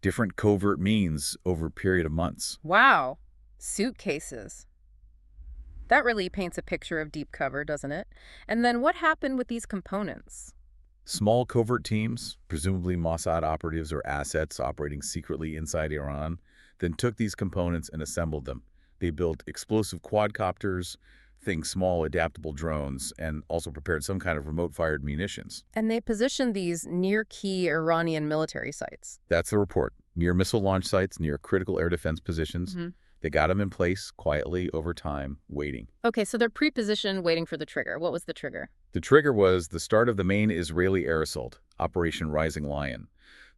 Speaker 2: Different covert means over a period of months.
Speaker 1: Wow. Suitcases. That really paints a picture of deep cover, doesn't it? And then what happened with these components?
Speaker 2: Small covert teams, presumably Mossad operatives or assets operating secretly inside Iran, then took these components and assembled them. They built explosive quadcopters, think small adaptable drones, and also prepared some kind of remote-fired munitions.
Speaker 1: And they positioned these near key Iranian military sites.
Speaker 2: That's the report. Near missile launch sites, near critical air defense positions. They got them in place quietly over time, waiting.
Speaker 1: Okay, so they're pre-positioned, waiting for the trigger. What was the trigger?
Speaker 2: The trigger was the start of the main Israeli air assault, Operation Rising Lion.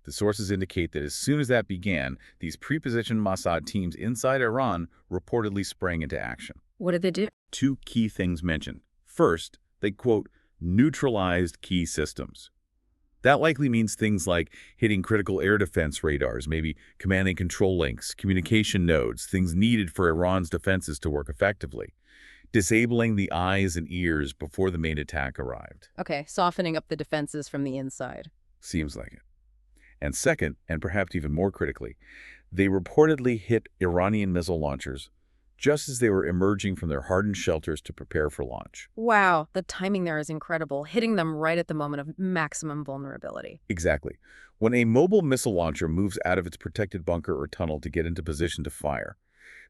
Speaker 2: The sources indicate that as soon as that began, these pre-positioned Mossad teams inside Iran reportedly sprang into action.
Speaker 1: What did they do?
Speaker 2: Two key things mentioned. First, they, quote, neutralized key systems. That likely means things like hitting critical air defense radars, maybe command and control links, communication nodes, things needed for Iran's defenses to work effectively. Disabling the eyes and ears before the main attack arrived.
Speaker 1: Okay, softening up the defenses from the inside.
Speaker 2: Seems like it. And second, and perhaps even more critically, they reportedly hit Iranian missile launchers just as they were emerging from their hardened shelters to prepare for launch.
Speaker 1: Wow, the timing there is incredible, hitting them right at the moment of maximum vulnerability.
Speaker 2: Exactly. When a mobile missile launcher moves out of its protected bunker or tunnel to get into position to fire,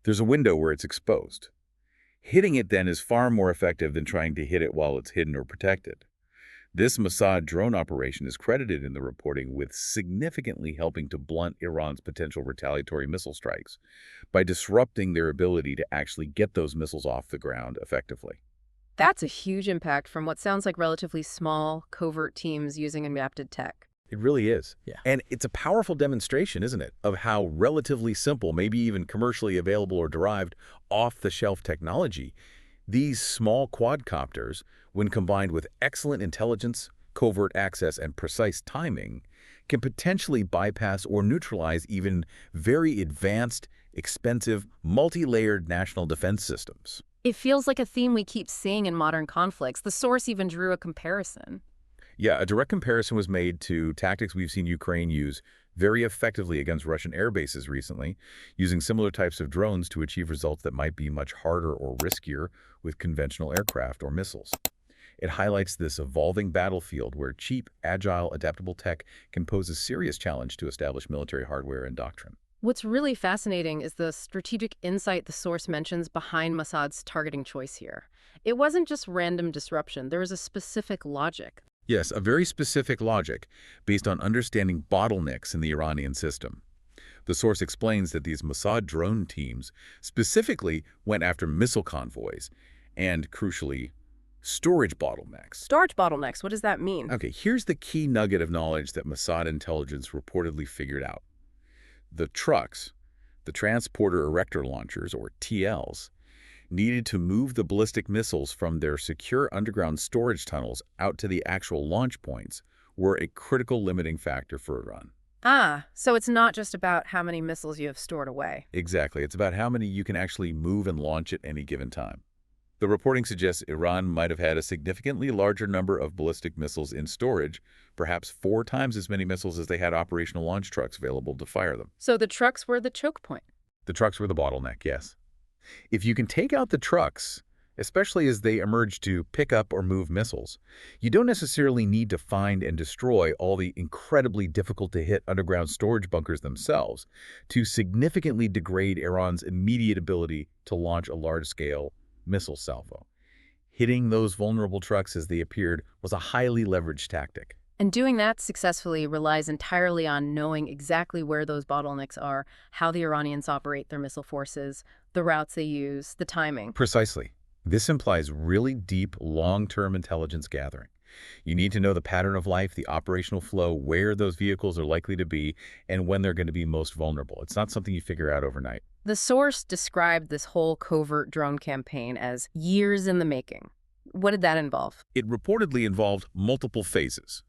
Speaker 2: there's a window where it's exposed. Hitting it then is far more effective than trying to hit it while it's hidden or protected. This Mossad drone operation is credited in the reporting with significantly helping to blunt Iran's potential retaliatory missile strikes by disrupting their ability to actually get those missiles off the ground effectively.
Speaker 1: That's a huge impact from what sounds like relatively small, covert teams using adapted tech.
Speaker 2: It really is.
Speaker 3: Yeah.
Speaker 2: And it's a powerful demonstration, isn't it, of how relatively simple, maybe even commercially available or derived off-the-shelf technology, these small quadcopters, when combined with excellent intelligence, covert access, and precise timing, can potentially bypass or neutralize even very advanced, expensive, multi-layered national defense systems.
Speaker 1: It feels like a theme we keep seeing in modern conflicts. The source even drew a comparison.
Speaker 2: Yeah, a direct comparison was made to tactics we've seen Ukraine use very effectively against Russian air bases recently, using similar types of drones to achieve results that might be much harder or riskier with conventional aircraft or missiles. It highlights this evolving battlefield where cheap, agile, adaptable tech can pose a serious challenge to established military hardware and doctrine.
Speaker 1: What's really fascinating is the strategic insight the source mentions behind Mossad's targeting choice here. It wasn't just random disruption. There was a specific logic.
Speaker 2: Yes, a very specific logic based on understanding bottlenecks in the Iranian system. The source explains that these Mossad drone teams specifically went after missile convoys and, crucially, storage bottlenecks.
Speaker 1: Storage bottlenecks, what does that mean?
Speaker 2: Okay, here's the key nugget of knowledge that Mossad intelligence reportedly figured out. The trucks, the transporter erector launchers, or TLs, needed to move the ballistic missiles from their secure underground storage tunnels out to the actual launch points were a critical limiting factor for Iran.
Speaker 1: Ah, so it's not just about how many missiles you have stored away.
Speaker 2: Exactly. It's about how many you can actually move and launch at any given time. The reporting suggests Iran might have had a significantly larger number of ballistic missiles in storage, perhaps 4 times as many missiles as they had operational launch trucks available to fire them.
Speaker 1: So the trucks were the choke point.
Speaker 2: The trucks were the bottleneck, yes. If you can take out the trucks especially as they emerge to pick up or move missiles. You don't necessarily need to find and destroy all the incredibly difficult-to-hit underground storage bunkers themselves to significantly degrade Iran's immediate ability to launch a large-scale missile salvo. Hitting those vulnerable trucks as they appeared was a highly leveraged tactic.
Speaker 1: And doing that successfully relies entirely on knowing exactly where those bottlenecks are, how the Iranians operate their missile forces, the routes they use, the timing.
Speaker 2: Precisely. This implies really deep, long-term intelligence gathering. You need to know the pattern of life, the operational flow, where those vehicles are likely to be, and when they're going to be most vulnerable. It's not something you figure out overnight.
Speaker 1: The source described this whole covert drone campaign as years in the making. What did that involve?
Speaker 2: It reportedly involved multiple phases: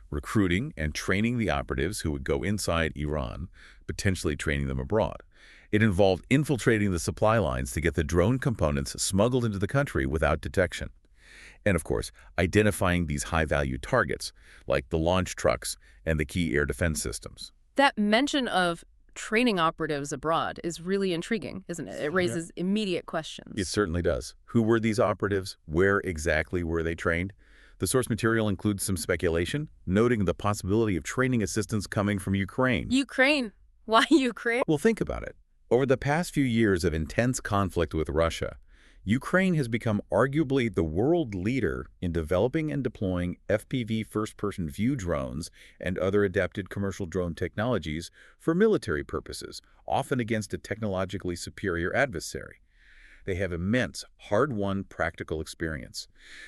Speaker 2: recruiting and training the operatives who would go inside Iran, potentially training them abroad. It involved infiltrating the supply lines to get the drone components smuggled into the country without detection. And of course, identifying these high-value targets, like the launch trucks and the key air defense systems.
Speaker 1: That mention of training operatives abroad is really intriguing, isn't it? It raises immediate questions.
Speaker 2: It certainly does. Who were these operatives? Where exactly were they trained? The source material includes some speculation, noting the possibility of training assistance coming from Ukraine.
Speaker 1: Ukraine? Why Ukraine?
Speaker 2: Well, think about it. Over the past few years of intense conflict with Russia, Ukraine has become arguably the world leader in developing and deploying FPV first-person view drones and other adapted commercial drone technologies for military purposes, often against a technologically superior adversary. They have immense, hard-won practical experience.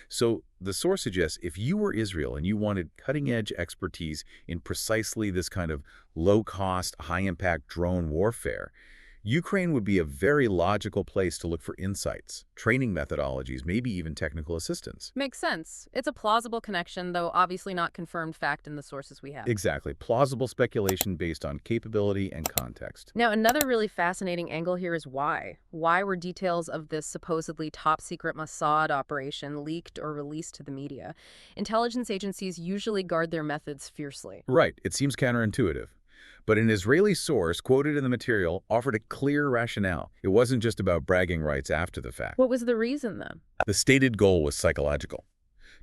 Speaker 2: So the source suggests if you were Israel and you wanted cutting-edge expertise in precisely this kind of low-cost, high-impact drone warfare, Ukraine would be a very logical place to look for insights, training methodologies, maybe even technical assistance.
Speaker 1: Makes sense. It's a plausible connection, though obviously not confirmed fact in the sources we have.
Speaker 2: Exactly. Plausible speculation based on capability and context.
Speaker 1: Now, another really fascinating angle here is why. Why were details of this supposedly top-secret Mossad operation leaked or released to the media? Intelligence agencies usually guard their methods fiercely.
Speaker 2: Right. It seems counterintuitive. But an Israeli source quoted in the material offered a clear rationale. It wasn't just about bragging rights after the fact.
Speaker 1: What was the reason, then?
Speaker 2: The stated goal was psychological: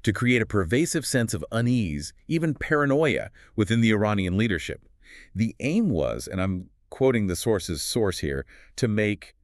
Speaker 2: to create a pervasive sense of unease, even paranoia, within the Iranian leadership. The aim was, and I'm quoting the source's source here, to make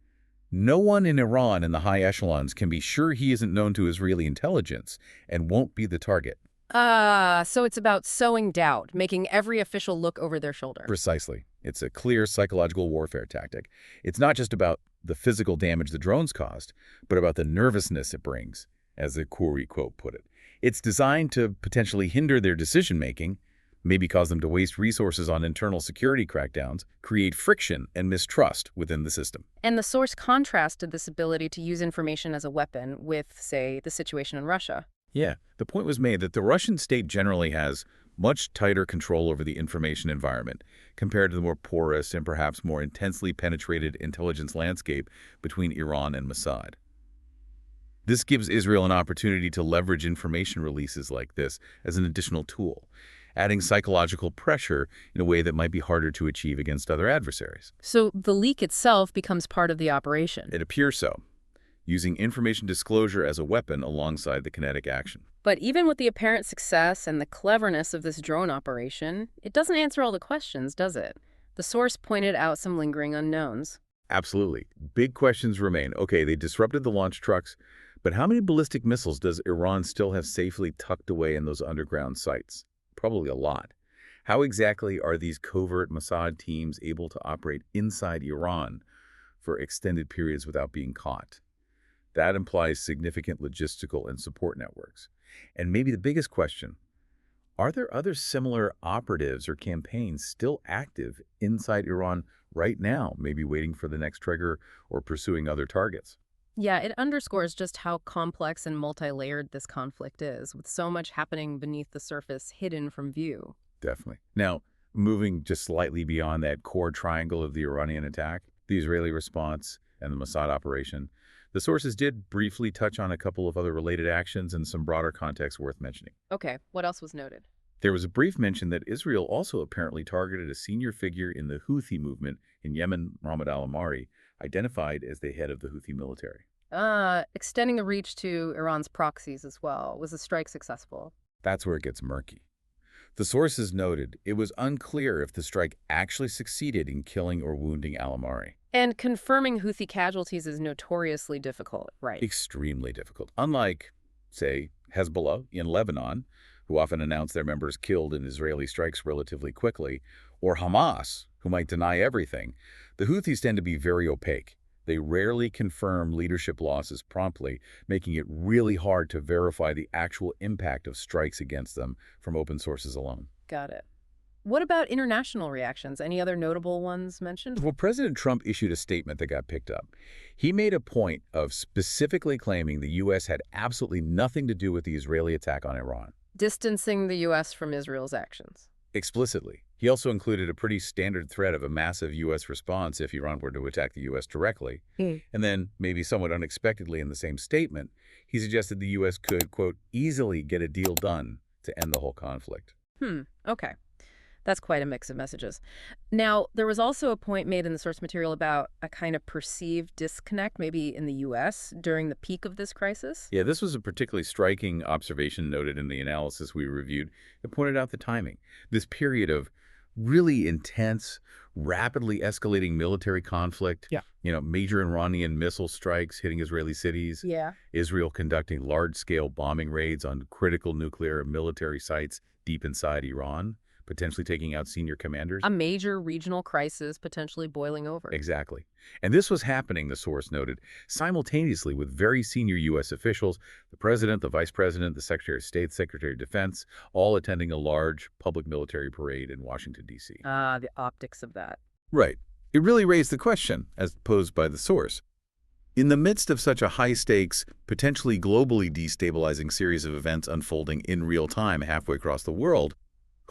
Speaker 2: no one in Iran in the high echelons can be sure he isn't known to Israeli intelligence and won't be the target.
Speaker 1: So it's about sowing doubt, making every official look over their shoulder.
Speaker 2: Precisely. It's a clear psychological warfare tactic. It's not just about the physical damage the drones caused, but about the nervousness it brings, as the Khoury quote put it. It's designed to potentially hinder their decision-making, maybe cause them to waste resources on internal security crackdowns, create friction and mistrust within the system.
Speaker 1: And the source contrasted this ability to use information as a weapon with, say, the situation in Russia.
Speaker 2: Yeah, the point was made that the Russian state generally has much tighter control over the information environment compared to the more porous and perhaps more intensely penetrated intelligence landscape between Iran and Mossad. This gives Israel an opportunity to leverage information releases like this as an additional tool, adding psychological pressure in a way that might be harder to achieve against other adversaries.
Speaker 1: So the leak itself becomes part of the operation.
Speaker 2: It appears so, using information disclosure as a weapon alongside the kinetic action.
Speaker 1: But even with the apparent success and the cleverness of this drone operation, it doesn't answer all the questions, does it? The source pointed out some lingering unknowns.
Speaker 2: Absolutely. Big questions remain. Okay, they disrupted the launch trucks, but how many ballistic missiles does Iran still have safely tucked away in those underground sites? Probably a lot. How exactly are these covert Mossad teams able to operate inside Iran for extended periods without being caught? That implies significant logistical and support networks. And maybe the biggest question, are there other similar operatives or campaigns still active inside Iran right now, maybe waiting for the next trigger or pursuing other targets?
Speaker 1: Yeah, it underscores just how complex and multi-layered this conflict is, with so much happening beneath the surface hidden from view.
Speaker 2: Definitely. Now, moving just slightly beyond that core triangle of the Iranian attack, the Israeli response, and the Mossad operation, the sources did briefly touch on a couple of other related actions and some broader context worth mentioning.
Speaker 1: Okay, what else was noted?
Speaker 2: There was a brief mention that Israel also apparently targeted a senior figure in the Houthi movement in Yemen, Mohammed al-Amari, identified as the head of the Houthi military.
Speaker 1: Extending the reach to Iran's proxies as well. Was the strike successful?
Speaker 2: That's where it gets murky. The sources noted it was unclear if the strike actually succeeded in killing or wounding al-Amari.
Speaker 1: And confirming Houthi casualties is notoriously difficult, right?
Speaker 2: Extremely difficult. Unlike, say, Hezbollah in Lebanon, who often announce their members killed in Israeli strikes relatively quickly, or Hamas, who might deny everything, the Houthis tend to be very opaque. They rarely confirm leadership losses promptly, making it really hard to verify the actual impact of strikes against them from open sources alone.
Speaker 1: Got it. What about international reactions? Any other notable ones mentioned?
Speaker 2: Well, President Trump issued a statement that got picked up. He made a point of specifically claiming the U.S. had absolutely nothing to do with the Israeli attack on Iran.
Speaker 1: Distancing the U.S. from Israel's actions.
Speaker 2: Explicitly. He also included a pretty standard threat of a massive U.S. response if Iran were to attack the U.S. directly. And then, maybe somewhat unexpectedly in the same statement, he suggested the U.S. could, quote, easily get a deal done to end the whole conflict.
Speaker 1: Okay. That's quite a mix of messages. Now, there was also a point made in the source material about a kind of perceived disconnect, maybe in the U.S., during the peak of this crisis.
Speaker 2: Yeah, this was a particularly striking observation noted in the analysis we reviewed that pointed out the timing. This period of really intense, rapidly escalating military conflict,
Speaker 1: Yeah.
Speaker 2: Major Iranian missile strikes hitting Israeli cities,
Speaker 1: Yeah.
Speaker 2: Israel conducting large-scale bombing raids on critical nuclear and military sites deep inside Iran, potentially taking out senior commanders.
Speaker 1: A major regional crisis potentially boiling over.
Speaker 2: Exactly. And this was happening, the source noted, simultaneously with very senior U.S. officials, the president, the vice president, the secretary of state, secretary of defense, all attending a large public military parade in Washington, D.C.
Speaker 1: The optics of that.
Speaker 2: Right. It really raised the question, as posed by the source. In the midst of such a high-stakes, potentially globally destabilizing series of events unfolding in real time halfway across the world,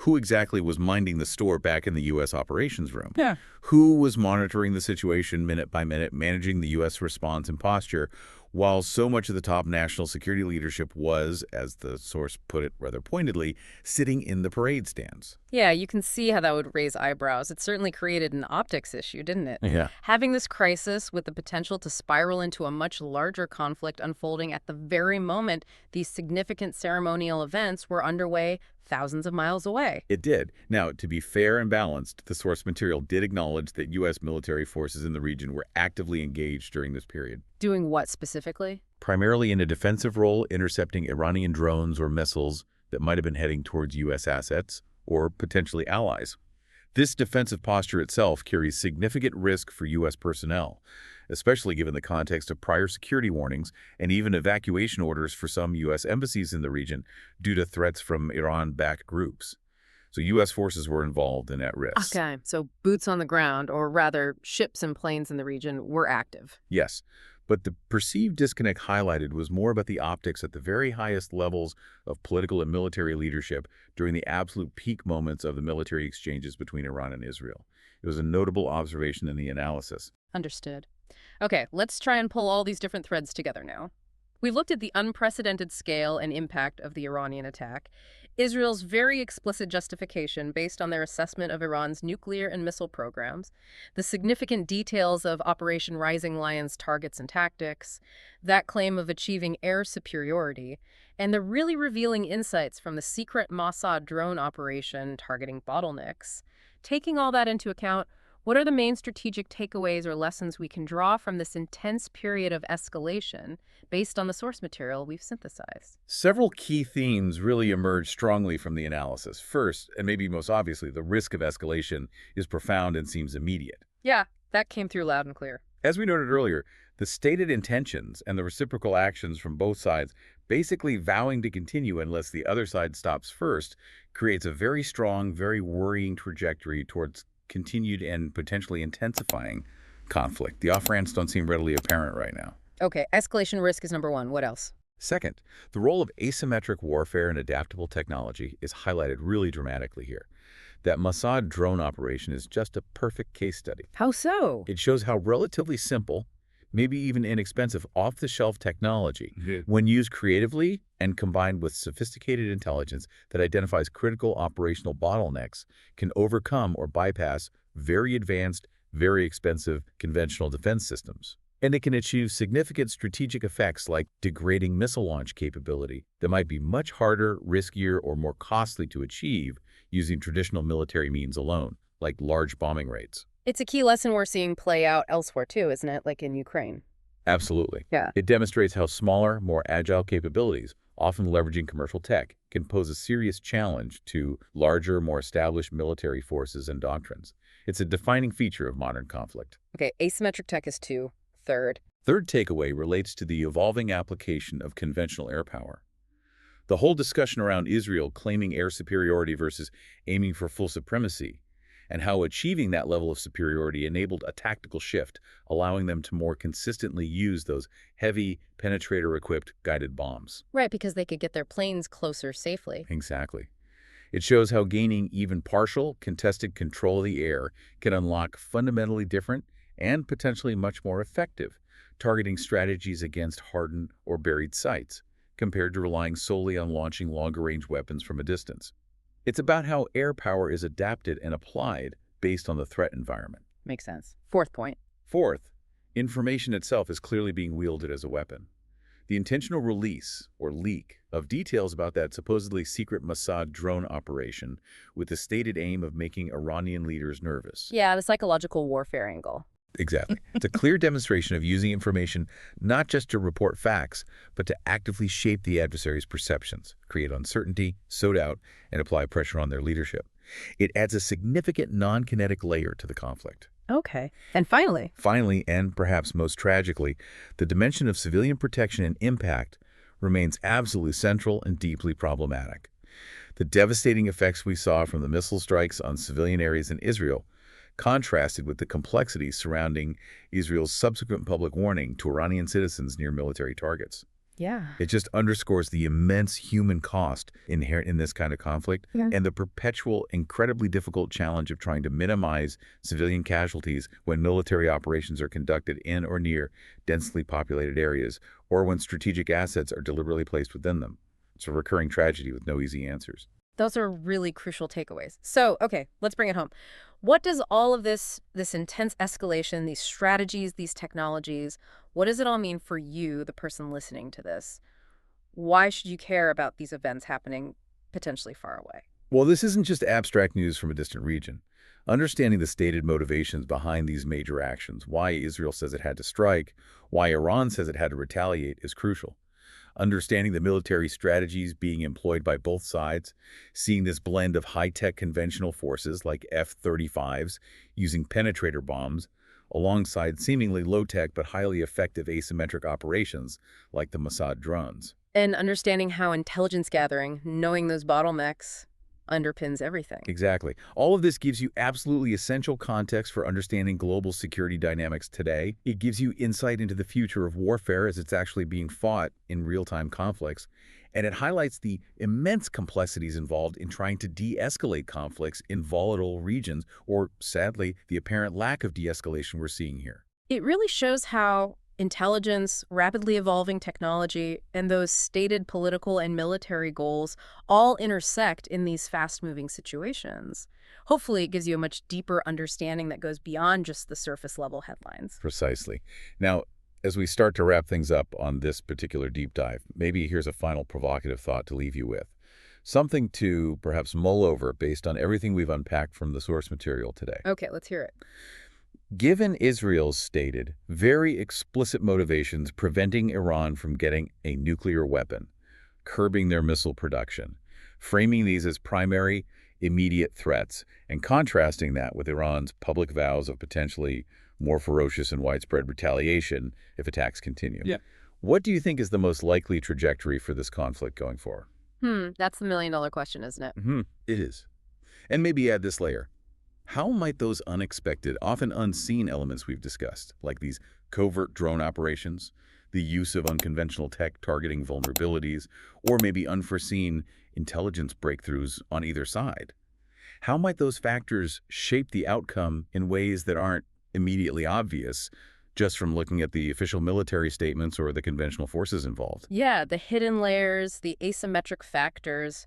Speaker 2: who exactly was minding the store back in the U.S. operations room?
Speaker 1: Yeah.
Speaker 2: Who was monitoring the situation minute by minute, managing the U.S. response and posture, while so much of the top national security leadership was, as the source put it rather pointedly, sitting in the parade stands?
Speaker 1: Yeah, you can see how that would raise eyebrows. It certainly created an optics issue, didn't it?
Speaker 2: Yeah.
Speaker 1: Having this crisis with the potential to spiral into a much larger conflict unfolding at the very moment these significant ceremonial events were underway thousands of miles away.
Speaker 2: It did. Now, to be fair and balanced, the source material did acknowledge that U.S. military forces in the region were actively engaged during this period.
Speaker 1: Doing what specifically?
Speaker 2: Primarily in a defensive role, intercepting Iranian drones or missiles that might have been heading towards U.S. assets or potentially allies. This defensive posture itself carries significant risk for U.S. personnel, especially given the context of prior security warnings and even evacuation orders for some U.S. embassies in the region due to threats from Iran-backed groups. So U.S. forces were involved and at risk.
Speaker 1: Okay, so boots on the ground, or rather ships and planes in the region, were active.
Speaker 2: Yes, but the perceived disconnect highlighted was more about the optics at the very highest levels of political and military leadership during the absolute peak moments of the military exchanges between Iran and Israel. It was a notable observation in the analysis.
Speaker 1: Understood. Okay, let's try and pull all these different threads together now. We looked at the unprecedented scale and impact of the Iranian attack, Israel's very explicit justification based on their assessment of Iran's nuclear and missile programs, the significant details of Operation Rising Lion's targets and tactics, that claim of achieving air superiority, and the really revealing insights from the secret Mossad drone operation targeting bottlenecks. Taking all that into account, what are the main strategic takeaways or lessons we can draw from this intense period of escalation based on the source material we've synthesized?
Speaker 2: Several key themes really emerge strongly from the analysis. First, and maybe most obviously, the risk of escalation is profound and seems immediate.
Speaker 1: Yeah, that came through loud and clear.
Speaker 2: As we noted earlier, the stated intentions and the reciprocal actions from both sides, basically vowing to continue unless the other side stops first, creates a very strong, very worrying trajectory towards continued and potentially intensifying conflict. The off-ramps don't seem readily apparent right now.
Speaker 1: Okay, escalation risk is number one. What else?
Speaker 2: Second, the role of asymmetric warfare and adaptable technology is highlighted really dramatically here. That Mossad drone operation is just a perfect case study.
Speaker 1: How so?
Speaker 2: It shows how relatively simple, maybe even inexpensive off-the-shelf technology, when used creatively and combined with sophisticated intelligence that identifies critical operational bottlenecks, can overcome or bypass very advanced, very expensive conventional defense systems. And it can achieve significant strategic effects like degrading missile launch capability that might be much harder, riskier, or more costly to achieve using traditional military means alone, like large bombing rates.
Speaker 1: It's a key lesson we're seeing play out elsewhere too, isn't it? Like in Ukraine.
Speaker 2: Absolutely.
Speaker 1: Yeah.
Speaker 2: It demonstrates how smaller, more agile capabilities, often leveraging commercial tech, can pose a serious challenge to larger, more established military forces and doctrines. It's a defining feature of modern conflict.
Speaker 1: Okay, asymmetric tech is two. Third.
Speaker 2: Third takeaway relates to the evolving application of conventional air power. The whole discussion around Israel claiming air superiority versus aiming for full supremacy, and how achieving that level of superiority enabled a tactical shift, allowing them to more consistently use those heavy, penetrator-equipped guided bombs.
Speaker 1: Right, because they could get their planes closer safely.
Speaker 2: Exactly. It shows how gaining even partial, contested control of the air can unlock fundamentally different and potentially much more effective targeting strategies against hardened or buried sites, compared to relying solely on launching longer-range weapons from a distance. It's about how air power is adapted and applied based on the threat environment.
Speaker 1: Makes sense. Fourth point.
Speaker 2: Fourth, information itself is clearly being wielded as a weapon. The intentional release, or leak, of details about that supposedly secret Mossad drone operation with the stated aim of making Iranian leaders nervous.
Speaker 1: Yeah, the psychological warfare angle.
Speaker 2: Exactly. It's a clear demonstration of using information not just to report facts, but to actively shape the adversary's perceptions, create uncertainty, sow doubt, and apply pressure on their leadership. It adds a significant non-kinetic layer to the conflict.
Speaker 1: Okay. And finally,
Speaker 2: and perhaps most tragically, the dimension of civilian protection and impact remains absolutely central and deeply problematic. The devastating effects we saw from the missile strikes on civilian areas in Israel contrasted with the complexities surrounding Israel's subsequent public warning to Iranian citizens near military targets.
Speaker 1: yeah.
Speaker 2: It just underscores the immense human cost inherent in this kind of conflict and the perpetual, incredibly difficult challenge of trying to minimize civilian casualties when military operations are conducted in or near densely populated areas or when strategic assets are deliberately placed within them. It's a recurring tragedy with no easy answers.
Speaker 1: Those are really crucial takeaways. So, okay, let's bring it home. What does all of this intense escalation, these strategies, these technologies, what does it all mean for you, the person listening to this? Why should you care about these events happening potentially far away?
Speaker 2: Well, this isn't just abstract news from a distant region. Understanding the stated motivations behind these major actions, why Israel says it had to strike, why Iran says it had to retaliate, is crucial. Understanding the military strategies being employed by both sides, seeing this blend of high-tech conventional forces like F-35s using penetrator bombs, alongside seemingly low-tech but highly effective asymmetric operations like the Mossad drones.
Speaker 1: And understanding how intelligence gathering, knowing those bottlenecks, underpins everything.
Speaker 2: Exactly. All of this gives you absolutely essential context for understanding global security dynamics today. It gives you insight into the future of warfare as it's actually being fought in real-time conflicts. And it highlights the immense complexities involved in trying to de-escalate conflicts in volatile regions, or sadly, the apparent lack of de-escalation we're seeing here.
Speaker 1: It really shows how intelligence, rapidly evolving technology, and those stated political and military goals all intersect in these fast-moving situations. Hopefully, it gives you a much deeper understanding that goes beyond just the surface-level headlines.
Speaker 2: Precisely. Now, as we start to wrap things up on this particular deep dive, maybe here's a final provocative thought to leave you with. Something to perhaps mull over based on everything we've unpacked from the source material today.
Speaker 1: Okay, let's hear it.
Speaker 2: Given Israel's stated, very explicit motivations preventing Iran from getting a nuclear weapon, curbing their missile production, framing these as primary, immediate threats, and contrasting that with Iran's public vows of potentially more ferocious and widespread retaliation if attacks continue. What do you think is the most likely trajectory for this conflict going forward?
Speaker 1: That's the million-dollar question, isn't it?
Speaker 2: It is. And maybe add this layer. How might those unexpected, often unseen elements we've discussed, like these covert drone operations, the use of unconventional tech targeting vulnerabilities, or maybe unforeseen intelligence breakthroughs on either side, how might those factors shape the outcome in ways that aren't immediately obvious just from looking at the official military statements or the conventional forces involved?
Speaker 1: Yeah, the hidden layers, the asymmetric factors.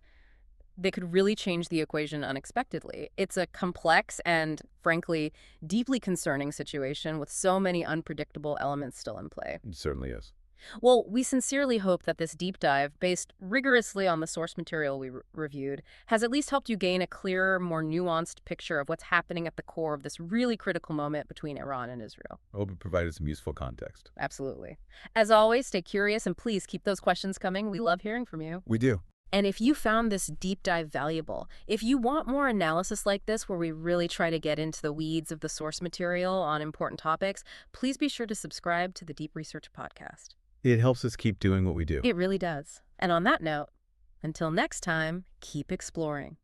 Speaker 1: They could really change the equation unexpectedly. It's a complex and, frankly, deeply concerning situation with so many unpredictable elements still in play.
Speaker 2: It certainly is.
Speaker 1: Well, we sincerely hope that this deep dive, based rigorously on the source material we reviewed, has at least helped you gain a clearer, more nuanced picture of what's happening at the core of this really critical moment between Iran and Israel.
Speaker 2: I hope it provided some useful context.
Speaker 1: Absolutely. As always, stay curious and please keep those questions coming. We love hearing from you.
Speaker 2: We do.
Speaker 1: And if you found this deep dive valuable, if you want more analysis like this where we really try to get into the weeds of the source material on important topics, please be sure to subscribe to the Deep Research Podcast.
Speaker 2: It helps us keep doing what we do.
Speaker 1: It really does. And on that note, until next time, keep exploring.